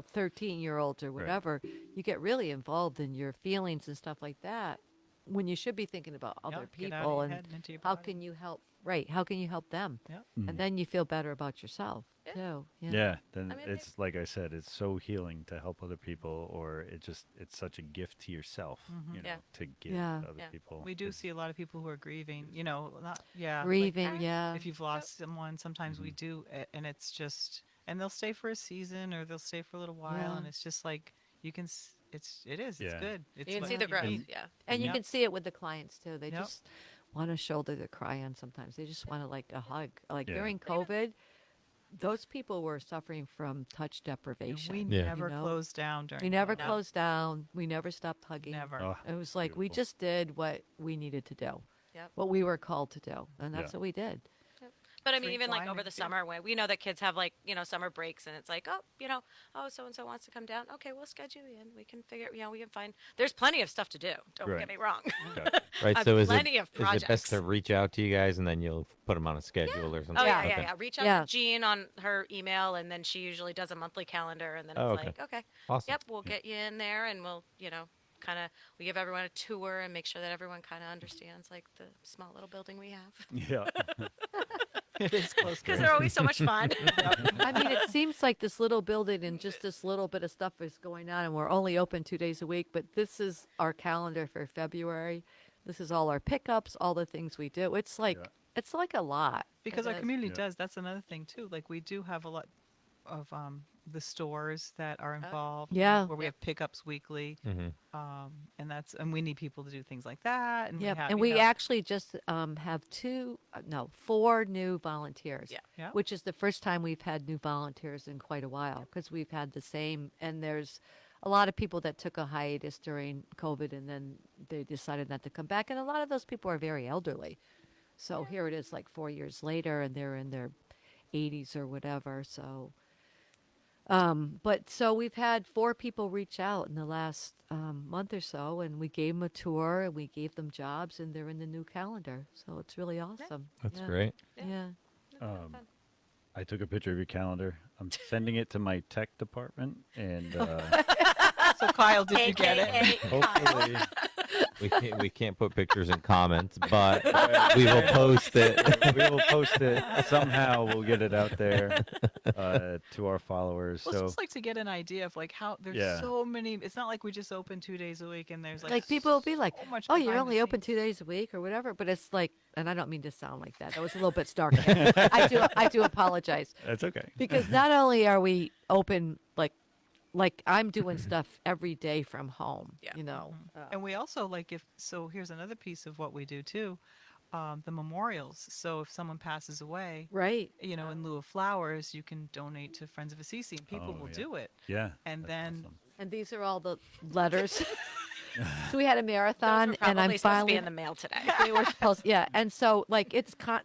13-year-olds or whatever, you get really involved in your feelings and stuff like that when you should be thinking about Yeah, other get out of people your and head and into your how body. can you help how can you help them Yep. and then you feel better about yourself Yeah. too. Yeah, then I mean, it's like I said, it's so healing to help other people, or it's such a gift to yourself, Yeah. to give Yeah. to other Yeah. people. We do It's- see a lot of people who are grieving. Not like, Grieving, yeah. if you've lost someone, sometimes we do, and it's just, and they'll stay for a season or they'll stay for a little while, Yeah. and it's just like you can. It's Yeah. good. It's You can what see the growth. need. Yeah. And you Yep. can see it with the clients too. They Yep. just want a shoulder to cry on sometimes. They just want to like a hug. Like Yeah. during COVID, those people were suffering from touch And deprivation. we Yeah. never You know? closed down during. We never COVID. closed down. We never stopped hugging. Never. Oh, It was like we beautiful. just did what we needed to do, Yep. what we were called to do, and that's Yeah. what we did. But I mean, Drink even like wine over and the beer. summer when we know that kids have like, summer breaks and it's like, so and so wants to come down. Okay, we'll schedule you in. We can figure, we can find, there's plenty of stuff to do. Don't Right. get me wrong. Yeah. Right. I've So is it plenty of is it best projects. to reach out to you guys and then you'll put them on a schedule or something? Oh, yeah, Okay. yeah. Reach out Yeah. to Jean on her email and then she usually does a monthly calendar and then Oh, it's okay. like, okay, Awesome. yep, we'll get you in there and we'll, we give everyone a tour and make sure that everyone kind of understands like the small little building we have. Yeah. It is close. because they're always so much fun. I mean, it seems like this little building and just this little bit of stuff is going on, and we're only open 2 days a week. But this is our calendar for February. This is all our pickups, all the things we do. It's like a lot. Because It our is. community Yeah. does. That's another thing too. Like we do have a lot of the stores that are involved. Yeah. Where we have pickups weekly, Mm-hmm. and we need people to do things like that. And Yep. we have, And you we know, actually just have 4 new volunteers. Yeah. Yeah. Which is the first time we've had new volunteers in quite a while, because we've had the same, and there's a lot of people that took a hiatus during COVID and then they decided not to come back. And a lot of those people are very elderly. So here it is like 4 years later and they're in their 80s or whatever. So, but so we've had 4 people reach out in the last month or so, and we gave them a tour and we gave them jobs, and they're in the new calendar. So it's really awesome. That's Yeah. great. Yeah. I took a picture of your calendar. I'm sending it to my tech department, and So Kyle, did you get it? AKA hopefully We can't put pictures in comments, but we will post it. we will post it somehow. We'll get it out there to our followers. Well, So it's just like to get an idea of like how there's Yeah. so many. It's not like we just open 2 days a week and there's Like people will be like, so much "Oh, you're behind only the open scenes." 2 days a week or whatever," but it's like, and I don't mean to sound like that. That was a little bit stark. I do apologize, that's okay. because not only are we open, like I'm doing stuff every day from home. Yeah. You know. And we also like here's another piece of what we do too, the memorials. So if someone passes away, Right. you know, in lieu of flowers, you can donate to Friends of Assisi, and people Oh, will yeah. do it. Yeah. And that's then awesome. And these are all the letters. So we had a Those marathon, were and probably I'm supposed to finally. be in the mail today. They were supposed, yeah. And so like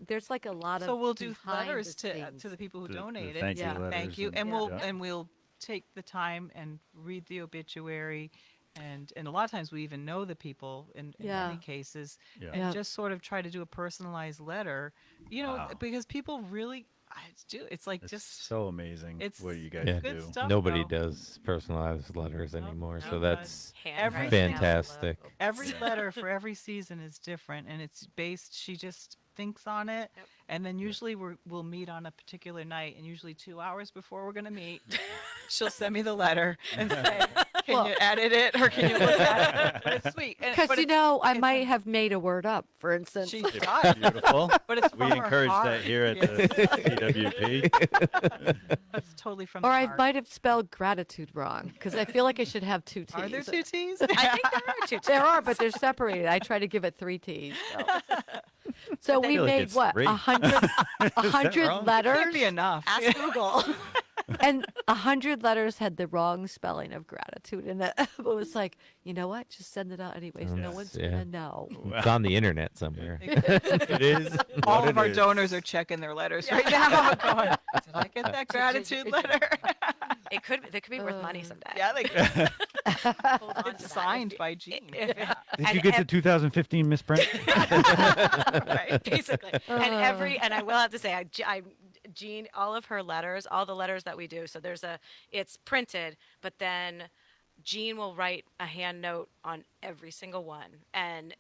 there's like a lot of. So we'll do behind letters the to scenes. the people who The donated. thank you Yeah. letters Thank you, and Yeah. we'll take the time and read the obituary, and a lot of times we even know the people in Yeah. many cases, Yeah. and Yeah. just sort of try to do a personalized letter, you know, Wow. because people really do. It's like It's just so amazing it's what you guys Yeah. good do. stuff. Nobody though. does personalized letters anymore, so no, that's Every Handwritten fantastic. envelope. Every letter for every season is different, and it's based. She just thinks on it, Yep. and then usually we'll meet on a particular night, and usually 2 hours before we're gonna meet, she'll send me the letter and say, "Can you edit it or can you look at it?" But it's sweet, Because but you it's- know, I it's- might have made a word up, for instance. She It's does, beautiful. but it's We from her encourage that heart. here at Yeah, the CWP. That's totally from Or the I heart. might have spelled gratitude wrong, because I feel like I should have 2 T's. Are there 2 T's? I think there are 2 There are, but they're separated. I try to give it 3 T's. So we feel like made it's what, 3. 100 wrong? letters, Can't be enough. Ask Google. and 100 letters had the wrong spelling of gratitude in it. But it was like, you know what? Just send it out anyways. No Yes. one's Yeah. gonna know. It's on the internet somewhere. It is. All what of it our is. donors are checking their letters right now. Going, did I get that gratitude letter? It could be, they could be worth money someday. Yeah, they, Hold on to it's that signed if by Jean. if- Did you get to 2015 misprint? right, basically. And I will have to say, Jean, all of her letters, all the letters that we do. So it's printed, but then Jean will write a hand note on every single one, and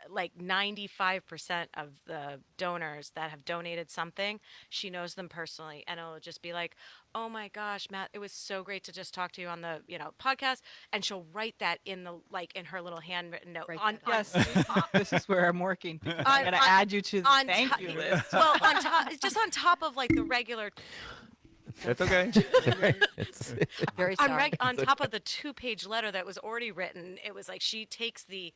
like 95% of the donors that have donated something, she knows them personally, and it'll just be like, "Oh my gosh, Matt, it was so great to just talk to you on the podcast," and she'll write that in her little handwritten note Write on, that Yes, this is where I'm working. I'm gonna on- add you to the on thank top- you list. Well, on top, just on top of like the regular, That's okay. It's, Very sorry. on top of the 2-page letter that was already written. It was like she takes the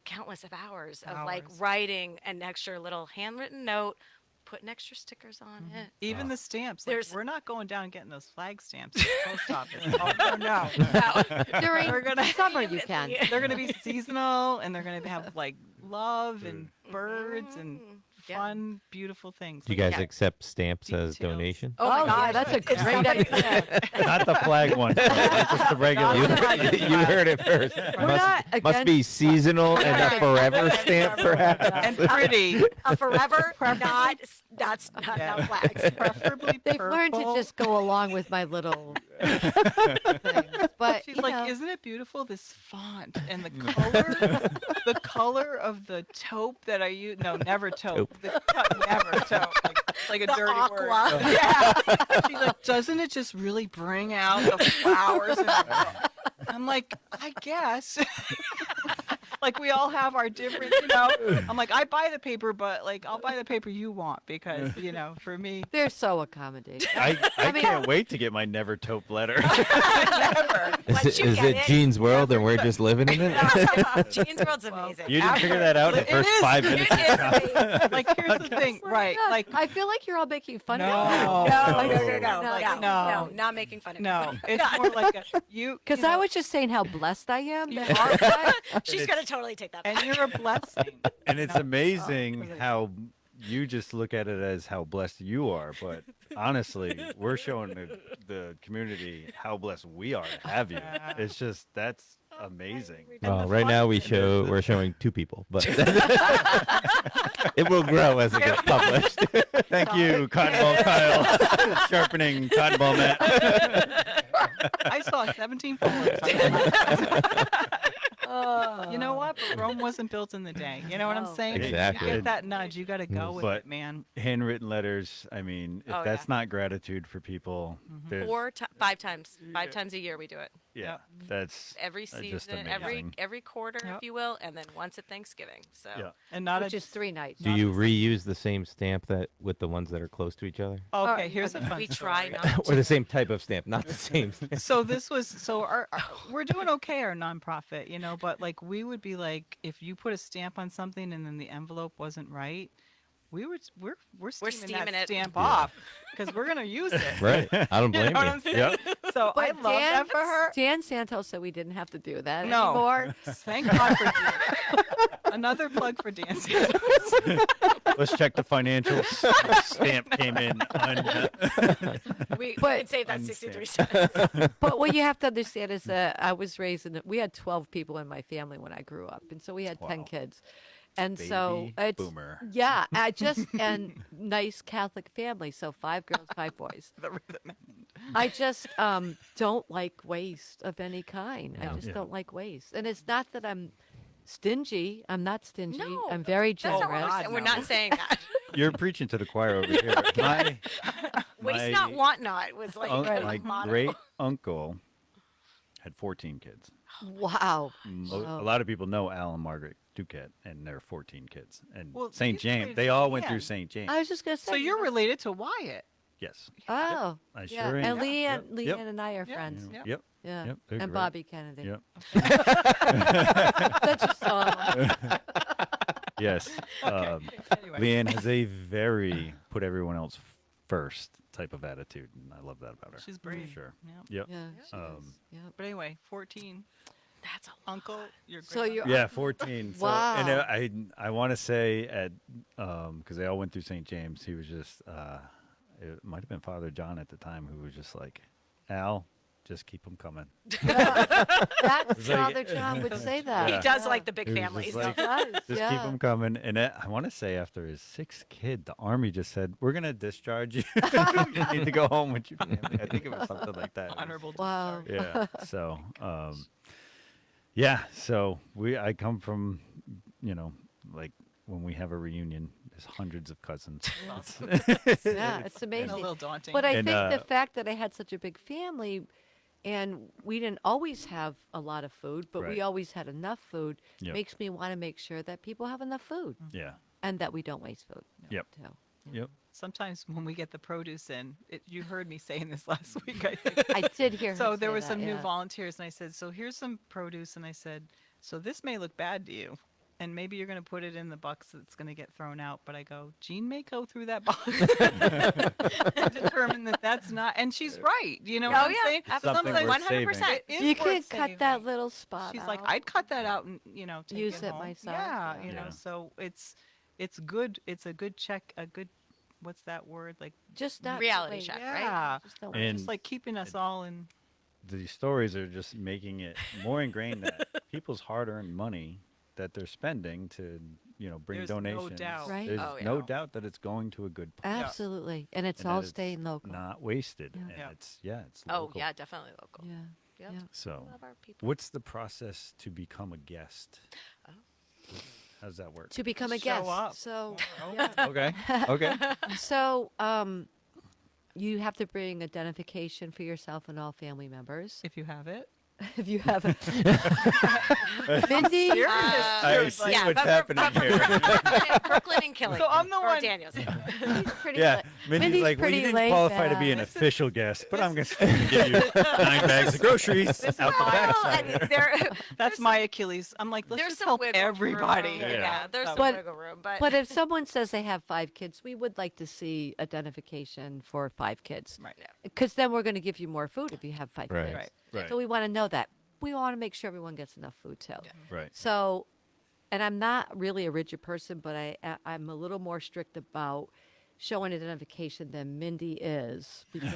countless of hours of like Hours. writing an extra little handwritten note, putting extra stickers on it. Even the stamps. Like, There's- we're not going down and getting those flag stamps at the post office. Oh, no. During We're gonna- summer, you can. They're going to be seasonal, and they're going to have like love and birds and Yeah. fun, beautiful things. do you guys Yeah. accept stamps as Details. donation? Oh, my yeah, gosh. that's a It's great somebody- idea. Not the flag one. Just the regular. You, one. you heard it first. not Must be seasonal and a forever stamp, perhaps. And pretty, A forever, not Yeah. flags. preferably They've learned to purple. just go along with my little things. But She's you like, know, isn't it beautiful, this font and the color, the color of the taupe that I use? No, never taupe. Never taupe. Like a The dirty aqua. word. Yeah. She's like, doesn't it just really bring out the flowers? I'm like, I guess. Like we all have our different, I'm like, I buy the paper, but like I'll buy the paper you want because, for me, they're so accommodating. I mean- can't wait to get my never taupe letter. never. Is it Gene's world and we're just living in it? Jean's World's amazing. You didn't figure that out in the It first is. 5 minutes. It is amazing. Like here's the thing, right? Yeah, Like I feel like you're all making fun No. of me. No. Not making fun of no, it's more like Because I was just saying how blessed I am. You that are our guy- She's gonna totally take that. and back. you're a blessing. And it's amazing how you just look at it as how blessed you are, but honestly, we're showing the community how blessed we are to have you. Yeah. It's just that's amazing. Well, right now we're showing 2 people, but it will grow as it gets published. Thank you, Cotton Ball Kyle, sharpening Cotton Ball Matt. I saw 17 followers. You know what? But Rome wasn't built in the day. You know what I'm No. saying? Exactly. You get that nudge. You got to go with But- it, man. Handwritten letters. I mean, if Oh, that's yeah. not gratitude for people, there's 5 times. 5 times a year we do it. yeah, Yep. that's Every just season, amazing. every quarter, Yep. if you will, and then once at Thanksgiving. So yeah. And not which a is 3 nights. Do you reuse the same stamp that with the ones that are close to each other? Okay, Alright, here's a fun we story. try not Or the same type of stamp, not the same stamp. So this was we're doing okay, our nonprofit, but like we would be like, if you put a stamp on something and then the envelope wasn't right, we're steaming that steaming it. stamp off because we're gonna use it. Right. I don't You blame know what you. I'm saying? Yep. So I But love that for her. Dan Santos said we didn't have to do that No. anymore. Thank God for Dan. Another plug for Dan Santos. Let's check the financials. Stamp came in. we But- could save that 63 cents. But what you have to understand is that I was raised we had 12 people in my family when I grew up. And so we had 10 Wow. kids. And so Baby it's, boomer. yeah, and nice Catholic family. So 5 girls, 5 boys. I just don't like waste of any kind. I just Yeah. don't like waste. And it's not that I'm stingy. I'm not stingy. No, I'm very That's not what generous. we're saying. We're not saying that. You're preaching to the choir over here. Waste not, want not was like My a motto. great uncle had 14 kids. Wow. A lot of people know Al and Margaret Duquette, and they're 14 kids. And Well, St. he's James, related they to all went Leanne. through St. James. I was just going to say. So you're related to Wyatt. Yes. Oh. I sure yeah. am. And Leanne, Yep. Leanne Yep. and I are Yeah. friends. Yep. Yep. Yeah. Yep, they're And great. Bobby Kennedy. Yep. Such a song. Yes. Anyway. Leanne has a very put everyone else first type of attitude, and I love that about her. She's brave. Sure. Yep. Yep. Yeah. She Um, is. Yep. But anyway, 14. That's a lot. Uncle, your So great you're Yeah, 14. So, and Wow. I want to say at because they all went through St. James. He was just it might have been Father John at the time who was just like, Al, just keep them coming. That's like- Father John would say that. He Yeah. does like the big He was families. just like, He does, Just yeah. keep them coming. And I want to say after his 6th kid, the army just said, "We're gonna discharge you. You need to go home with your family." I think it was something like that. It was- honorable Wow. Yeah. So, yeah. So I come from, like when we have a reunion, there's hundreds of cousins. Yeah, it's a amazing. little daunting. But I And, think the fact that I had such a big family and we didn't always have a lot of food, but we Right. always had enough food Yep. makes me want to make sure that people have enough food Yeah. and that we don't waste food. Yep. Too. Yep. sometimes when we get the produce in, you heard me saying this last week, I think. I did hear. So her there say was that, some new yeah. volunteers, and I said, so here's some produce, and I said, so this may look bad to you, and maybe you're going to put it in the box that's going to get thrown out, but I go, Jean may go through that box and determine that that's not, and she's right, you know what I'm saying? Something Sometimes worth saving. 100%. it is You worth could cut that saving. little spot. She's like, out. I'd cut that out and take Use it it home. myself, Yeah, yeah. you know, Yeah. so it's good. It's a good check. A good, what's that word? Like just not Reality waste. check, yeah, right? Just don't And- just like keeping us all in. These stories are just making it more ingrained that people's hard-earned money that they're spending to bring There's no donations. doubt. Right. There's Oh, yeah. no doubt that it's going to a good place. Absolutely. And it's And all that it's staying local. not wasted. Yeah. And Yeah. it's Oh, local. yeah, definitely local. Yeah. Yep. Yeah. So, Love our people. what's the process to become a guest? Oh. How does that work? To become a Show guest. up. So, Okay. Okay. so you have to bring identification for yourself and all family members. If you have it. If you have Mindy, I see yeah, what's but happening here. Brooklyn and Killing. So I'm the or one- Daniels. Mindy's pretty Yeah, la- Mindy's like, well, you pretty didn't laid qualify to back. be an official guest, but I'm going to give you 9 bags of groceries out the Well, back. I mean, That's my Achilles. I'm like, let's there's just some help wiggle everybody. room. Yeah. Yeah, there's some But- wiggle room, but, But if someone says they have 5 kids, we would like to see identification for 5 kids. Right. Because then we're going to give you more food if you have 5 Right. kids. Right. Right. So we want to know that. We want to make sure everyone gets enough food too. Right. So, and I'm not really a rigid person, but I'm a little more strict about showing identification than Mindy is. Because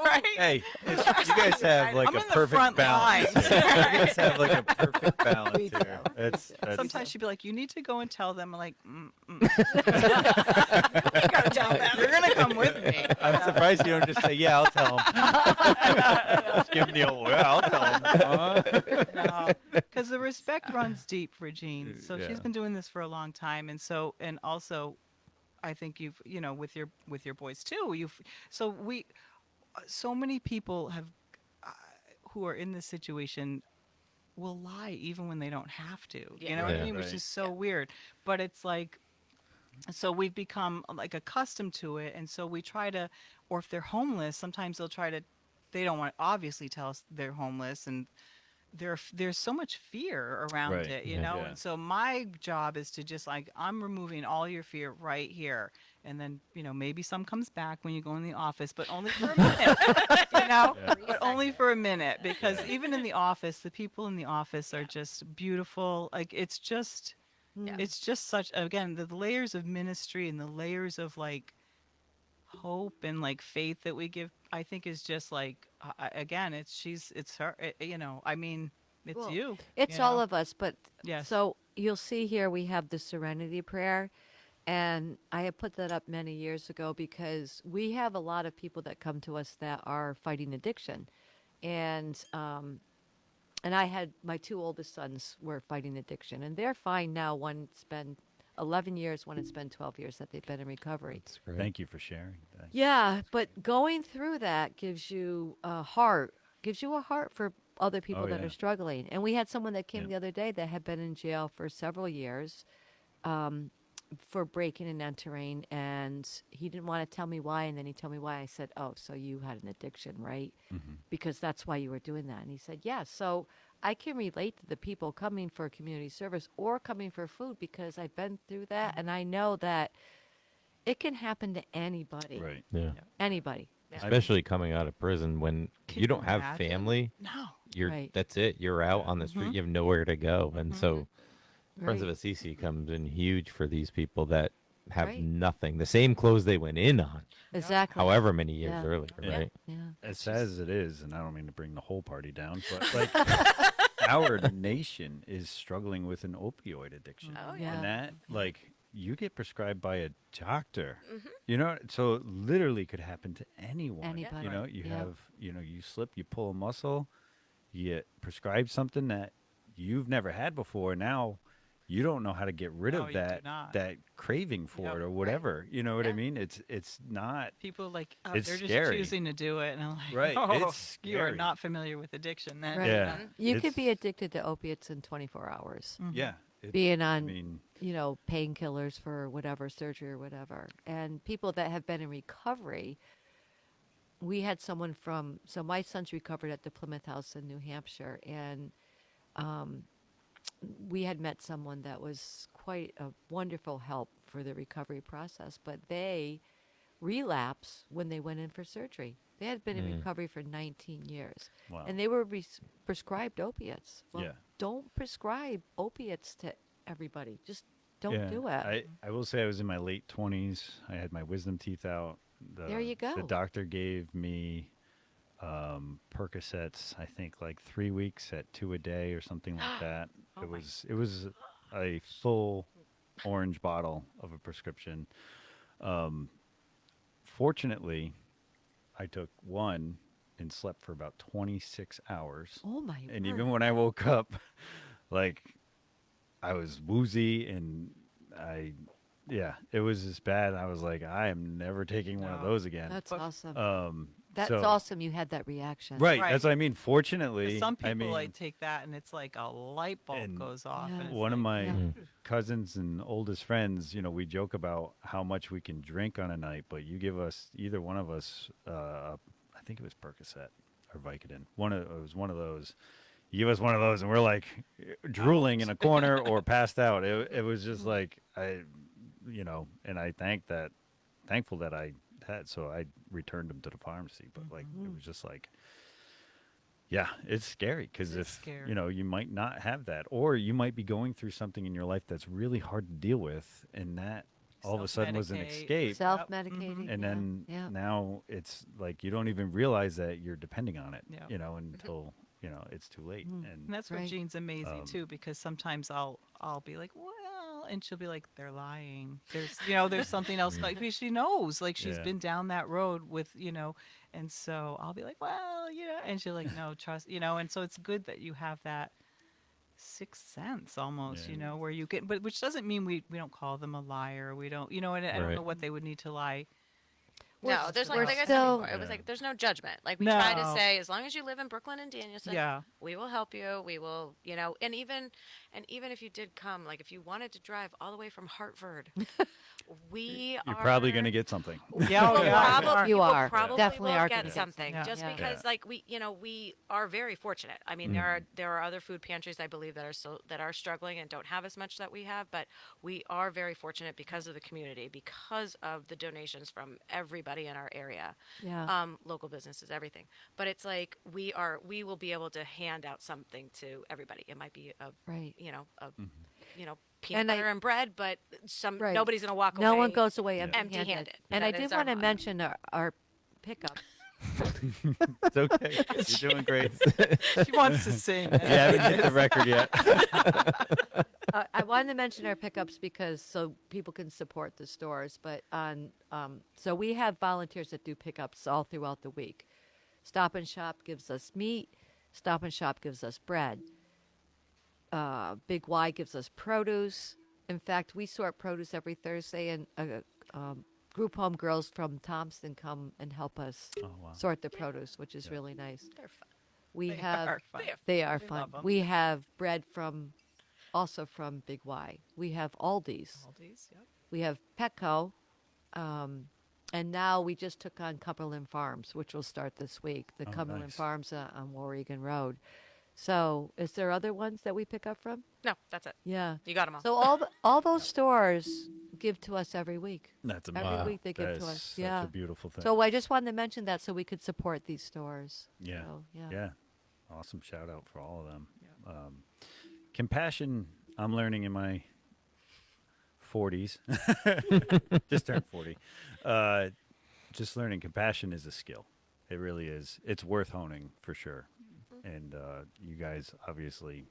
Right. Hey, you guys have like I'm a in the perfect front balance. line. here. You guys have like a perfect balance We do. here. That's Sometimes she'd be like, you need to go and tell them. I'm like, gotta tell them. you're going to come with me. I'm surprised you don't just say, yeah, I'll tell him. Just give him the old, yeah, I'll tell him. Because the respect runs deep for Jean. So Yeah. she's been doing this for a long time. And also, I think you've, with your boys too, so many people have, who are in this situation will lie even when they don't have to. You know what Yeah. I mean? Which Right. is so weird. But it's like, so we've become like accustomed to it. And so we try to, or if they're homeless, sometimes they don't want to obviously tell us they're homeless. And there's so much fear around Right. it, Yeah. Yeah. And so my job is to just like, I'm removing all your fear right here. And then, maybe some comes back when you go in the office, but only for a minute, but only for a minute, because even in the office, the people in the office are just beautiful. Like, it's just such, again, the layers of ministry and the layers of like hope and like faith that we give, I think is just like, again, it's her, I mean, it's Well, you. it's you all know? of us. But Yes. so you'll see here we have the Serenity Prayer. And I had put that up many years ago because we have a lot of people that come to us that are fighting addiction. And I had my 2 oldest sons were fighting addiction. And they're fine now. One's been 11 years, one has been 12 years that they've been in recovery. That's great. Thank you for sharing that. Yeah, but going through that gives you a heart for other people Oh, that yeah. are struggling. And we had someone that came Yep. the other day that had been in jail for several years for breaking and entering, and he didn't want to tell me why, and then he told me why. I said, oh, so you had an addiction, right? Because that's why you were doing that. And he said, yeah, so I can relate to the people coming for community service or coming for food because I've been through that, and I know that it can happen to anybody. Right. Yeah. Anybody. Especially coming out of prison when Can you don't you have imagine? family. No. Right. That's it. You're out on the street. You have nowhere to go. And so Friends of Right. Assisi comes in huge for these people that have Right. nothing. The same clothes they went in on, Exactly. however many years Yeah. earlier, Yeah. right? Yeah. As sad as it is, and I don't mean to bring the whole party down, but like our nation is struggling with an opioid addiction. Oh, Yeah. And that, like, you get prescribed by a doctor. So it literally could happen to anyone. Anybody. You know, Right. you Yeah. have, you slip, you pull a muscle, you get prescribed something that you've never had before. Now you don't know how to get rid No, of you do that not. that craving for Yep. it or whatever. You know what I Yeah. mean? It's not People like, It's they're just scary. choosing to do it. And I'm like, Right, oh, it's you are scary. not familiar with addiction then. Right. Yeah. You could It's- be addicted to opiates in 24 hours. yeah. Being I on, mean, painkillers for whatever, surgery or whatever. And people that have been in recovery, we had someone so my son's recovered at the Plymouth House in New Hampshire, and we had met someone that was quite a wonderful help for the recovery process, but they relapsed when they went in for surgery. They had been in recovery for 19 years, Wow. and they were prescribed opiates. Well, Yeah. don't prescribe opiates to everybody. Just don't yeah, do it. I will say I was in my late 20s. I had my wisdom teeth out. There you go. The doctor gave me Percocets, I think like 3 weeks at 2 a day or something like that. Oh It was a full orange bottle of a prescription. Fortunately, I took one and slept for about 26 hours. Oh my And word. even when I woke up, like, I was woozy and it was as bad. I was like, I am never taking one of No. those again. That's But- awesome. That's so- awesome. You had that reaction. Right, Right. that's what I mean. 'Cause Fortunately, some people I mean, like take that and it's like a light bulb And goes off. Yeah. And it's one of like, my Yeah. cousins and oldest friends, we joke about how much we can drink on a night, but you give us, either one of us, I think it was Percocet or Vicodin. It was one of those. You give us one of those, and we're like drooling in a corner or passed out. It was just like and I thankful that I had, so I returned them to the pharmacy. But like, it was just like, yeah, it's scary because It's if scary. you might not have that, or you might be going through something in your life that's really hard to deal with, and that all of a sudden was an Self-medicate. escape. Self-medicating. And then yeah. now it's like you don't even realize that you're depending on it, Yeah. until it's too late. And And that's where Right. Jean's amazing too, because sometimes I'll be like, well, and she'll be like, they're lying. There's something else. Like she knows, like she's Yeah. been down that road with, and so I'll be like, well, and she'll like, no, trust, and so it's good that you have that sixth sense almost, Yeah. where you get, but which doesn't mean we don't call them a liar. We don't, and I don't Right. know what they would need to lie. No, there's we're like I said still- before, it was Yeah. like there's no judgment. Like we try to No. say, as long as you live in Brooklyn and Danielson, Yeah. we will help you. We will, and even if you did come, like if you wanted to drive all the way from Hartford, we you're are probably going to get something. Yeah, We'll probably, You we'll are. probably Definitely will are get gonna get something some. just Yeah. because Yeah. like we are very fortunate. I mean, there are other food pantries I believe that are struggling and don't have as much that we have, but we are very fortunate because of the community, because of the donations from everybody in our area. Yeah. Local businesses, everything. But it's like we will be able to hand out something to everybody. It might be a Right. peanut And I- butter and bread, but Right. nobody's gonna walk away. No one goes away Yeah. empty-handed. Empty-handed. And That I is did our want to motto. mention our pickup. It's okay. You're doing great. She wants to sing. You haven't hit the record yet. I wanted to mention our pickups because so people can support the stores. But so we have volunteers that do pickups all throughout the week. Stop and Shop gives us meat. Stop and Shop gives us bread. Big Y gives us produce. In fact, we sort produce every Thursday, and group home girls from Thompson come and help us Oh, wow. sort the produce, which is really nice. They're fun. We They have are fun. they are We fun. love 'em. We have bread also from Big Y. We have Aldi's. Aldi's, yep. We have Petco. And now we just took on Cumberland Farms, which will start this week. The Oh, Cumberland nice. Farms on Warrigan Road. So, is there other ones that we pick up from? No, that's it. Yeah. You got them all. So all those stores give to us every week. That's Every amazing. week they give That to is us. such Yeah. a beautiful thing. So I just wanted to mention that so we could support these stores. Yeah. So, yeah. Yeah. Awesome shout out for all of them. Compassion, I'm learning in my 40s. Just turned 40. Just learning compassion is a skill. It really is. It's worth honing for sure. And you guys obviously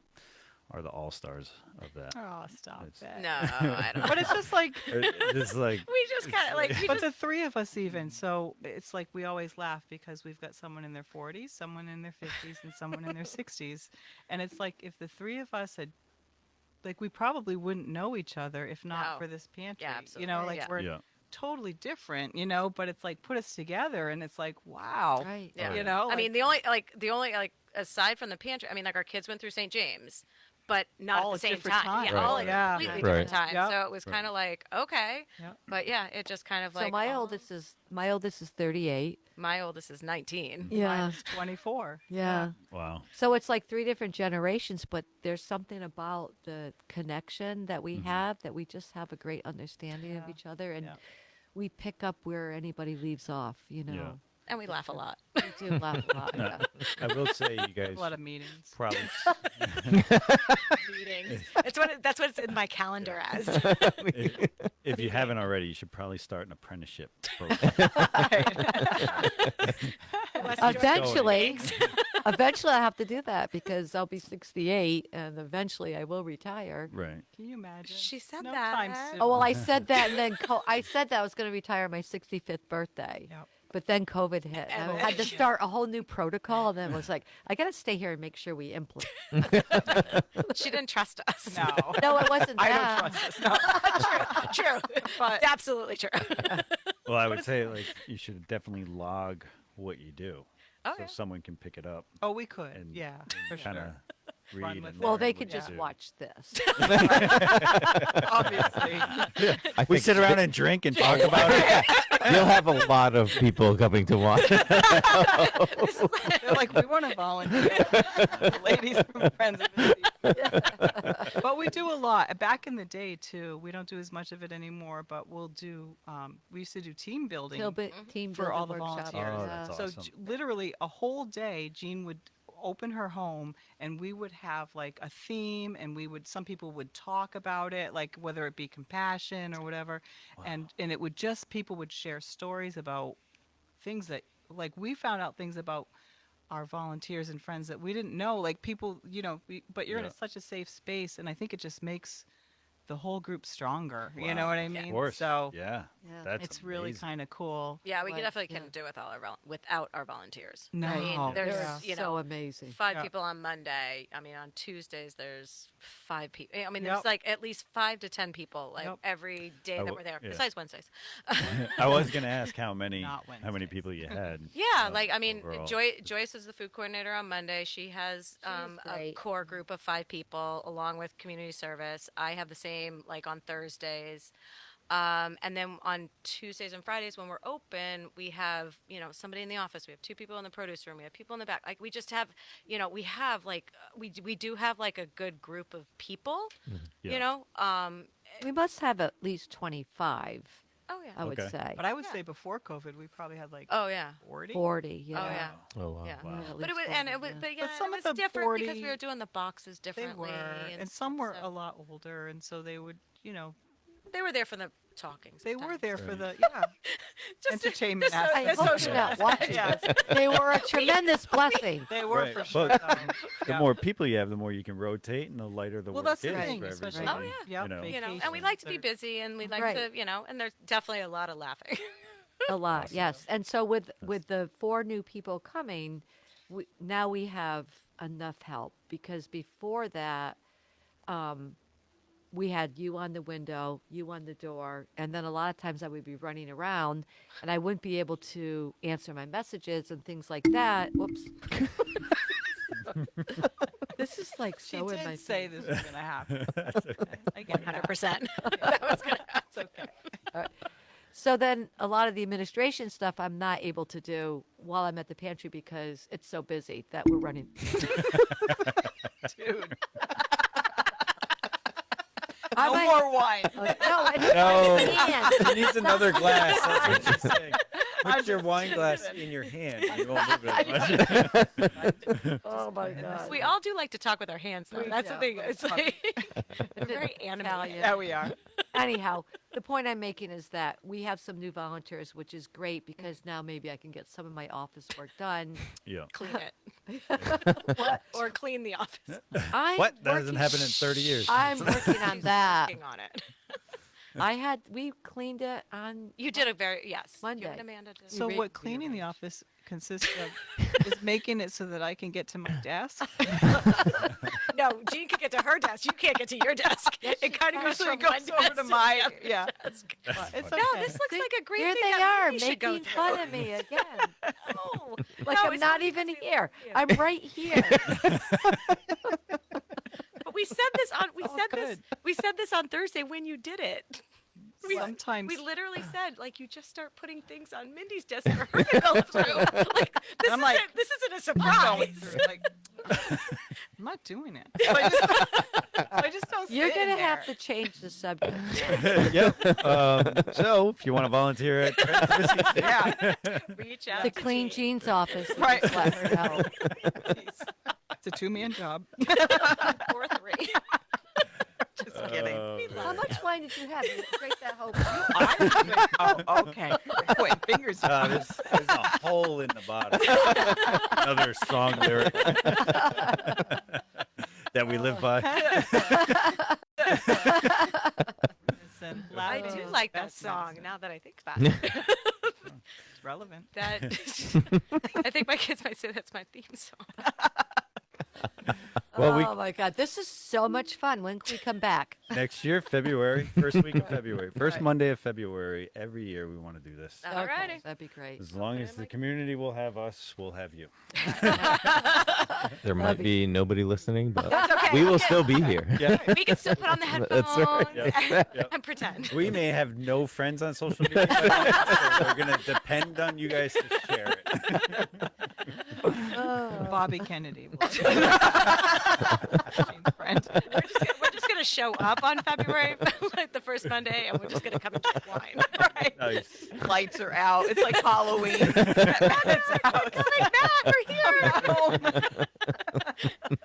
are the all-stars of that. Oh, stop It's- it. No, I don't. But it's just like, It's like, We just kind of like we but just the three of us even, so it's like we always laugh because we've got someone in their 40s, someone in their 50s, and someone in their 60s. And it's like if the three of us had, like, we probably wouldn't know each other if not No. for this pantry. Yeah, You know, absolutely. like Yeah. we're yeah. totally different, but it's like put us together and it's like, wow. Right. Yeah. You know, I mean, the only aside from the pantry, I mean, like our kids went through St. James, but not All at at the same different time. Yeah, times. all Right. at Yeah. completely Right. different times. Yep. So it was kind of like okay, Yep. but yeah, it just kind of like So my oh, oldest is 38. my oldest is 19. Yeah. Mine's 24. Yeah. Wow. So it's like three different generations, but there's something about the connection that we have that we just have a great understanding of Yeah. each other, and Yeah. we pick up where anybody leaves off. Yeah. And we laugh a lot. We do laugh a lot. Yeah. I will say you guys A lot of meetings. probably Meetings. That's what it's in my calendar as. if you haven't already, you should probably start an apprenticeship program. Eventually, Eventually, I have to do that because I'll be 68, and eventually I will retire. Right. Can you imagine? She said No that. time soon. Oh well, I said that, and then I said that I was going to retire on my 65th birthday. Yep. But then COVID hit, and I had to start a whole new protocol. And then it was like, I got to stay here and make sure we implement. She didn't trust us. No. No, it wasn't I that. don't trust this. No. True. But Absolutely true. Well, I would say like you should definitely log what you do, Oh, so yeah. someone can pick it up oh, we could. and Yeah, for kind of sure. Run read. with And it. Well, learn they what could you just do. watch this. Obviously. I We think sit around and drink and talk about it. you'll have a lot of people coming to watch. They're like, we want to volunteer. Ladies from Friends of Assisi. But we do a lot. Back in the day, too, we don't do as much of it anymore, but we'll do, we used to do team building. Team For all building the workshop. volunteers. Oh, that's So awesome. literally a whole day, Jean would open her home and we would have like a theme and some people would talk about it, like whether it be compassion or whatever. And it would just, people would share stories about things that, like, we found out things about our volunteers and friends that we didn't know, like people, but you're in Yeah. such a safe space. And I think it just makes the whole group stronger. You Wow. know what I Of mean? course. So Yeah. Yeah. That's it's really amazing. kind of cool. Yeah, we Right, definitely yeah. couldn't do it without our volunteers. No. I mean, They're there's They're so amazing. 5 Yeah. people on Monday. I mean, on Tuesdays there's 5 people. I mean, Yep. there's like at least 5 to 10 people like Yep. every day that we're there, yeah. besides Wednesdays. I was gonna ask how many Not many people you had. Yeah, like I mean, overall. Joyce is the food coordinator on Monday. She has a great. core group of 5 people, along with community service. I have the same like on Thursdays, and then on Tuesdays and Fridays when we're open, we have somebody in the office. We have 2 people in the produce room. We have people in the back. Like we just have we have like we do have like a good group of people. Yeah. We must have at least 25, Oh yeah. I would Okay. say. But I would Yeah. say before COVID, we probably had like Oh yeah. 40. 40, yeah. Oh yeah. Oh wow. Yeah. Wow. At But it least was, and 40, it was, yeah. but yeah, some it of was the different because we 40 were doing the boxes They differently. were, and stuff, some were so a lot older, and so they would, They were there for the talking. they were sometimes. there for Right. the Just entertainment the I aspect. hope social you're not aspect. watching Yeah. this. They were a tremendous blessing. They were Right, for sure. but though. The Yeah. more people you have, the more you can rotate, and the lighter the Well, work that's the is thing, for especially. everybody. Oh, yeah. Yep, And we like to be vacations busy, and we like Right. to, and there's definitely a lot of laughing. A lot, yes. And so with the 4 new people coming, now we have enough help because before that, we had you on the window, you on the door, and then a lot of times I would be running around and I wouldn't be able to answer my messages and things like that. Whoops. This is like She so in did my say face. this was going to happen. I get that. 100%. It's okay. So then a lot of the administration stuff I'm not able to do while I'm at the pantry because it's so busy that we're running. Dude. I No might- more wine. No, No. hands. She needs another glass. That's what she's saying. Put your wine glass in your hand. You won't move it as much. Oh my God. We all do like to talk with our hands, though. We That's the do. thing. It's like we're very animated. Italian. Yeah, we are. Anyhow, the point I'm making is that we have some new volunteers, which is great because now maybe I can get some of my office work done. Yeah. Clean it. Or clean the office. I'm What? That working- hasn't happened in 30 years. I'm working on She's that. working on it. We cleaned it on. You did a very, yes. You Monday. and Amanda did. So re- what cleaning the office consists of is making it so that I can get to my desk. No, Jean can get to her desk. You can't get to your desk. It kind of goes Usually from goes one over desk to the my other yeah. desk. It's No, okay. this looks See, like a great Here thing they that are we should go making through. fun of me again. No. Like No, I'm it's not not even because here. yeah. I'm right here. But we said this on good. we said this on Thursday when you did it. Sometimes We literally said, like, you just start putting things on Mindy's desk for her to go through. Like, this, I'm isn't, like, this isn't a I'm going surprise. through it, like, I'm not doing it. So I just don't. You're sit in gonna have there. to change the subject. Yep. So if you want to volunteer at Yeah. Reach out The to Clean Jean. Jeans office. Right. Just let her know. Jeez. It's a 2-man job. Or 3. Just kidding. Oh, How much much wine did you have? You drank that whole. Oh, okay. Wait, fingers. There's a hole in the bottom. Another song lyric that we live by. Listen, I laughter do is like that best song. medicine. Now that I think about it, It's relevant. that I think my kids might say that's my theme song. Well, oh my God, this is so much fun. When can we come back? Next year, February, first week of February, first Right. Monday of February. Every year we want to do this. Alrighty. That'd be great. As long as the community will have us, we'll have you. there might be nobody listening, but That's okay. we will still be here. Yeah. We can still put on the headphones That's right. and pretend. We may have no friends on social media, by then, so we're going to depend on you guys to share it. Bobby Kennedy. Friend. We're just gonna show up on February, like the first Monday, and we're just gonna come and drink wine. Right? Nice. Lights are out. It's like Halloween. It's out. Coming back, we're here.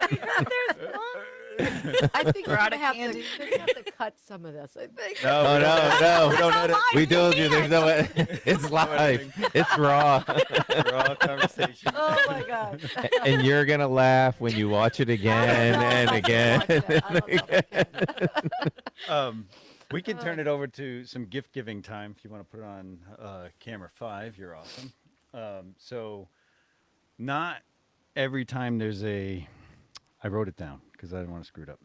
There's wine. I think We're we're out gonna of have candy. we're gonna have to cut some of this. I think. No, Oh, we don't- no. We don't edit. We told you there's no way. It's live. It's raw. Raw conversation. Oh my God. And you're going to laugh when you watch it again and again. We can turn it over to some gift giving time if you want to put it on camera 5. You're awesome. So, not every time there's a. I wrote it down because I didn't want to screw it up.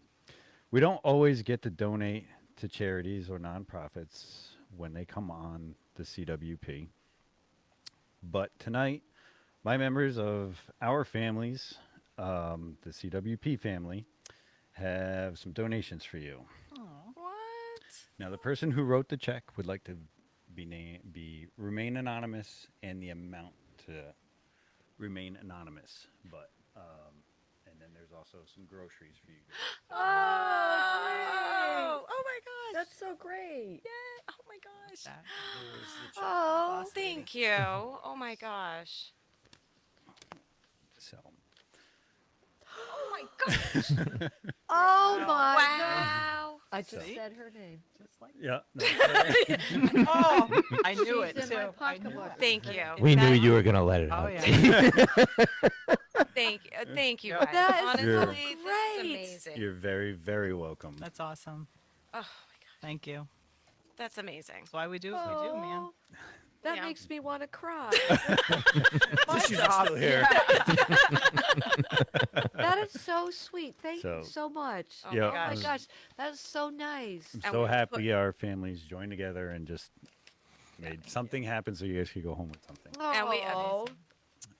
We don't always get to donate to charities or nonprofits when they come on the CWP. But tonight, my members of our families, the CWP family, have some donations for you. What? Now, the person who wrote the check would like to remain anonymous, and the amount to remain anonymous. But and then there's also some groceries for you guys. Oh my gosh. That's so great. Yay. Oh my gosh. That There's the check. Oh, thank you. Oh my gosh. So, Oh my gosh. Oh my God. Wow. I just See? said her name. Just like yeah. Oh, I knew it she's in my too. I knew pocketbook. it. Thank you. We knew That- you were going to let it Oh out. yeah. Thank you guys. That is Honestly, You're- this is great. amazing. You're very, very welcome. That's awesome. Oh my god, Thank you. that's amazing. That's why we do what we do, man. Oh, that Yeah. makes me want to cry. She's still here. That is so sweet. Thank So- you so much. Oh Yeah. Oh my gosh. gosh, that is so nice. I'm And so we happy our families joined together and just made something happen so you guys could go home with something. And we- Oh,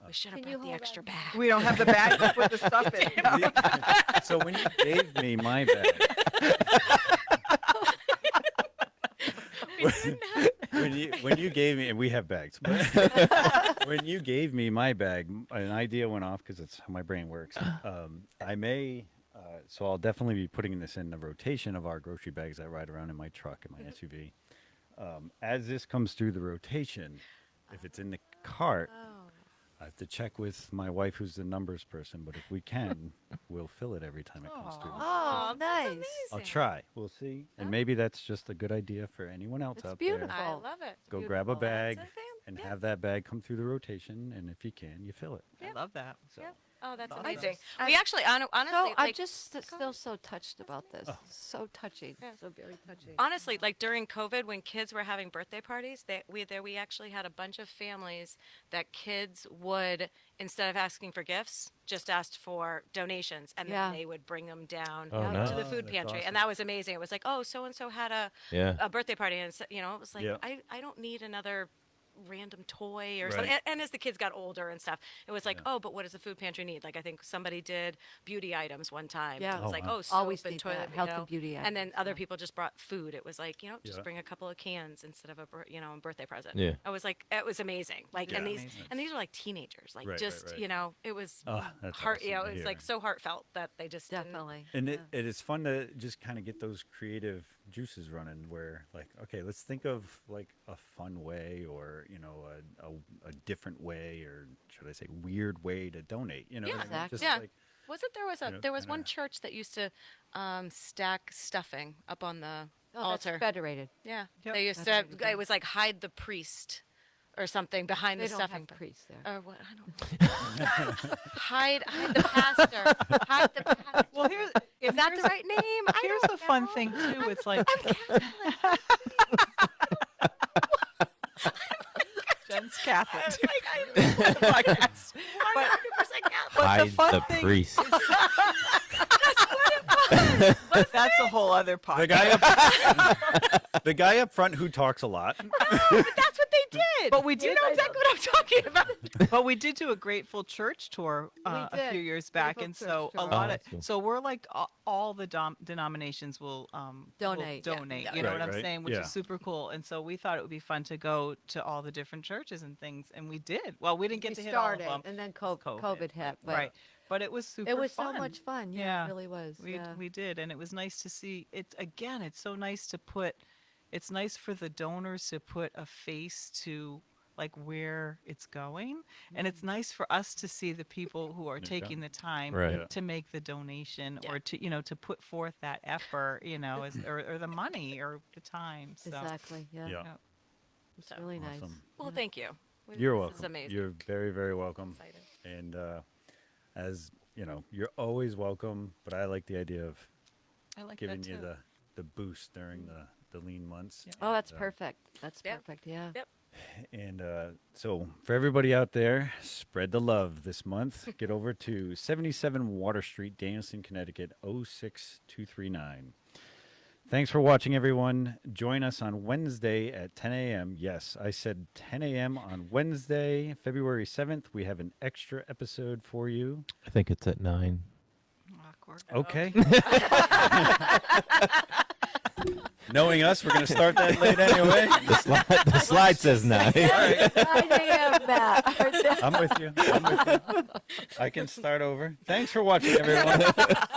We should have Can you brought the hold extra that? bag. We don't have the bag to put the stuff in. So when you gave me my bag, We didn't have- when you gave me, and we have bags, but when you gave me my bag, an idea went off because it's how my brain works. I may, so I'll definitely be putting this in the rotation of our grocery bags that ride around in my truck and my SUV. As this comes through the rotation, if it's in the cart, I have to check with my wife, who's the numbers person. But if we can, we'll fill it every time it comes through. oh, nice. I'll try. We'll see. And maybe that's just a good idea for anyone else It's out beautiful. I there. love it. Go grab a Beautiful. bag That's a fan- and yeah. have that bag come through the rotation. And if you can, you fill it. I love that. So. Yep. Oh, that's Awesome. amazing. I- We actually, honestly, So I'm like, just still so touched about this. So touching. Yeah. So very touching. honestly, like during COVID, when kids were having birthday parties, we actually had a bunch of families that kids would, instead of asking for gifts, just asked for donations, and Yeah. then they would bring them down Oh, to nice. the food That's pantry, awesome. and that was amazing. It was like, oh, so and so had Yeah. a birthday party, and it was like, Yeah. I don't need another random toy or Right. something. And as the kids got older and stuff, it was like, oh, but what does the food pantry need? Like I think somebody did beauty items one time. Yeah. It was Oh, like, wow. oh, soap Always and need toilet, that, you health and know. beauty And then items, other yeah. people just brought food. It was like, just Yeah. bring a couple of cans instead of a birthday present. Yeah. I was like, it was amazing. Like, Yeah. and these Amazing. and these are like teenagers. Like Right, just right. it was That's heart. awesome You know, to it was hear. like so heartfelt that they just didn't- Definitely. And Yeah. it is fun to just kind of get those creative juices running where like, okay, let's think of like a fun way or, a different way or should I say weird way to donate, Yeah, what I mean? exactly. Just Yeah. like, Wasn't there was You know, there was one kinda- church that used to stack stuffing up on the Oh, that's altar. federated. Yeah. Yep. They used to That's have, what we do. it was like hide the priest or something behind They the don't stuffing. have priests there. Or what? I don't know. hide the pastor. Hide the pastor. Well, here's Is that the right name? I here's don't the fun know. thing too. It's like Jen's Catholic. I was too. like, I Podcast. 100% Catholic. But the Hide fun the thing priest. That's a whole other podcast. The guy up front who talks a lot. But that's what they did. But we You did- know exactly what I'm talking about. But we did do a Grateful Church tour a did. few years back, Grateful and Church so a tour. lot Oh, of that's cool. so we're like all the denominations will Donate. Yeah, donate. yeah. You know Right, what I'm right. saying? Which Yeah. is super cool. And so we thought it would be fun to go to all the different churches and things, and we did. Well, we didn't get We to hit all of started, them, and then COVID, COVID hit. But right? But it was super. it was fun. so much fun. Yeah, Yeah. it really was. Yeah. We did, and it was nice to see it again. It's so nice to put. It's nice for the donors to put a face to like where it's going, and it's nice for us to see the people who are taking the time Right. to make the donation Yeah. or to to put forth that effort, or the money or the time. So Exactly. Yeah. Yeah. yeah. It's So, really nice. Awesome. Well, thank you. You're This welcome. is amazing. You're very, very welcome. Excited. And as you know, you're always welcome. But I like the idea of I like giving that you too. the boost during the lean months. Yeah. Oh, that's And, perfect. That's Yeah. perfect. Yeah. Yep. And so, for everybody out there, spread the love this month. Get over to 77 Water Street, Danielson, Connecticut, 06239. Thanks for watching, everyone. Join us on Wednesday at 10 a.m. Yes, I said 10 a.m. on Wednesday, February 7th. We have an extra episode for you. I think it's at 9. Awkward. Okay. Knowing us, we're going to start that late anyway. The slide says 9. 9 a.m. Matt. I'm with you. I can start over. Thanks for watching, everyone.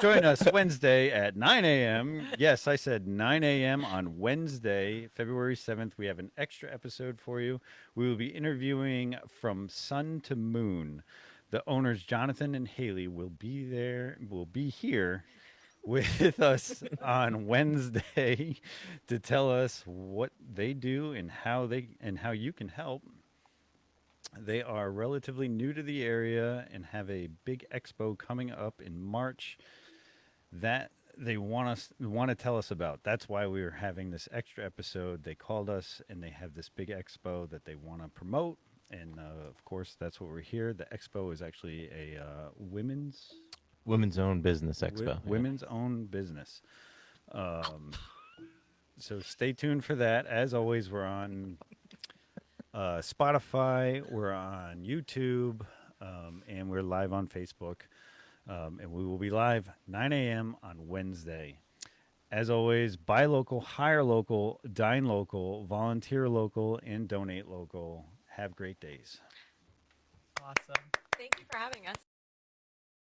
Join us Wednesday at 9 a.m. Yes, I said 9 a.m. on Wednesday, February 7th. We have an extra episode for you. We will be interviewing From Sun to Moon. The owners, Jonathan and Haley, will be here with us on Wednesday to tell us what they do and how you can help. They are relatively new to the area and have a big expo coming up in March that they want to tell us about. That's why we are having this extra episode. They called us and they have this big expo that they want to promote. And of course, that's what we're here. The expo is actually a women's Women's-owned business expo. yeah. women's own business. So stay tuned for that. As always, we're on Spotify, we're on YouTube, and we're live on Facebook. And we will be live 9 a.m. on Wednesday. As always, buy local, hire local, dine local, volunteer local, and donate local. Have great days. Awesome. Thank you for having us.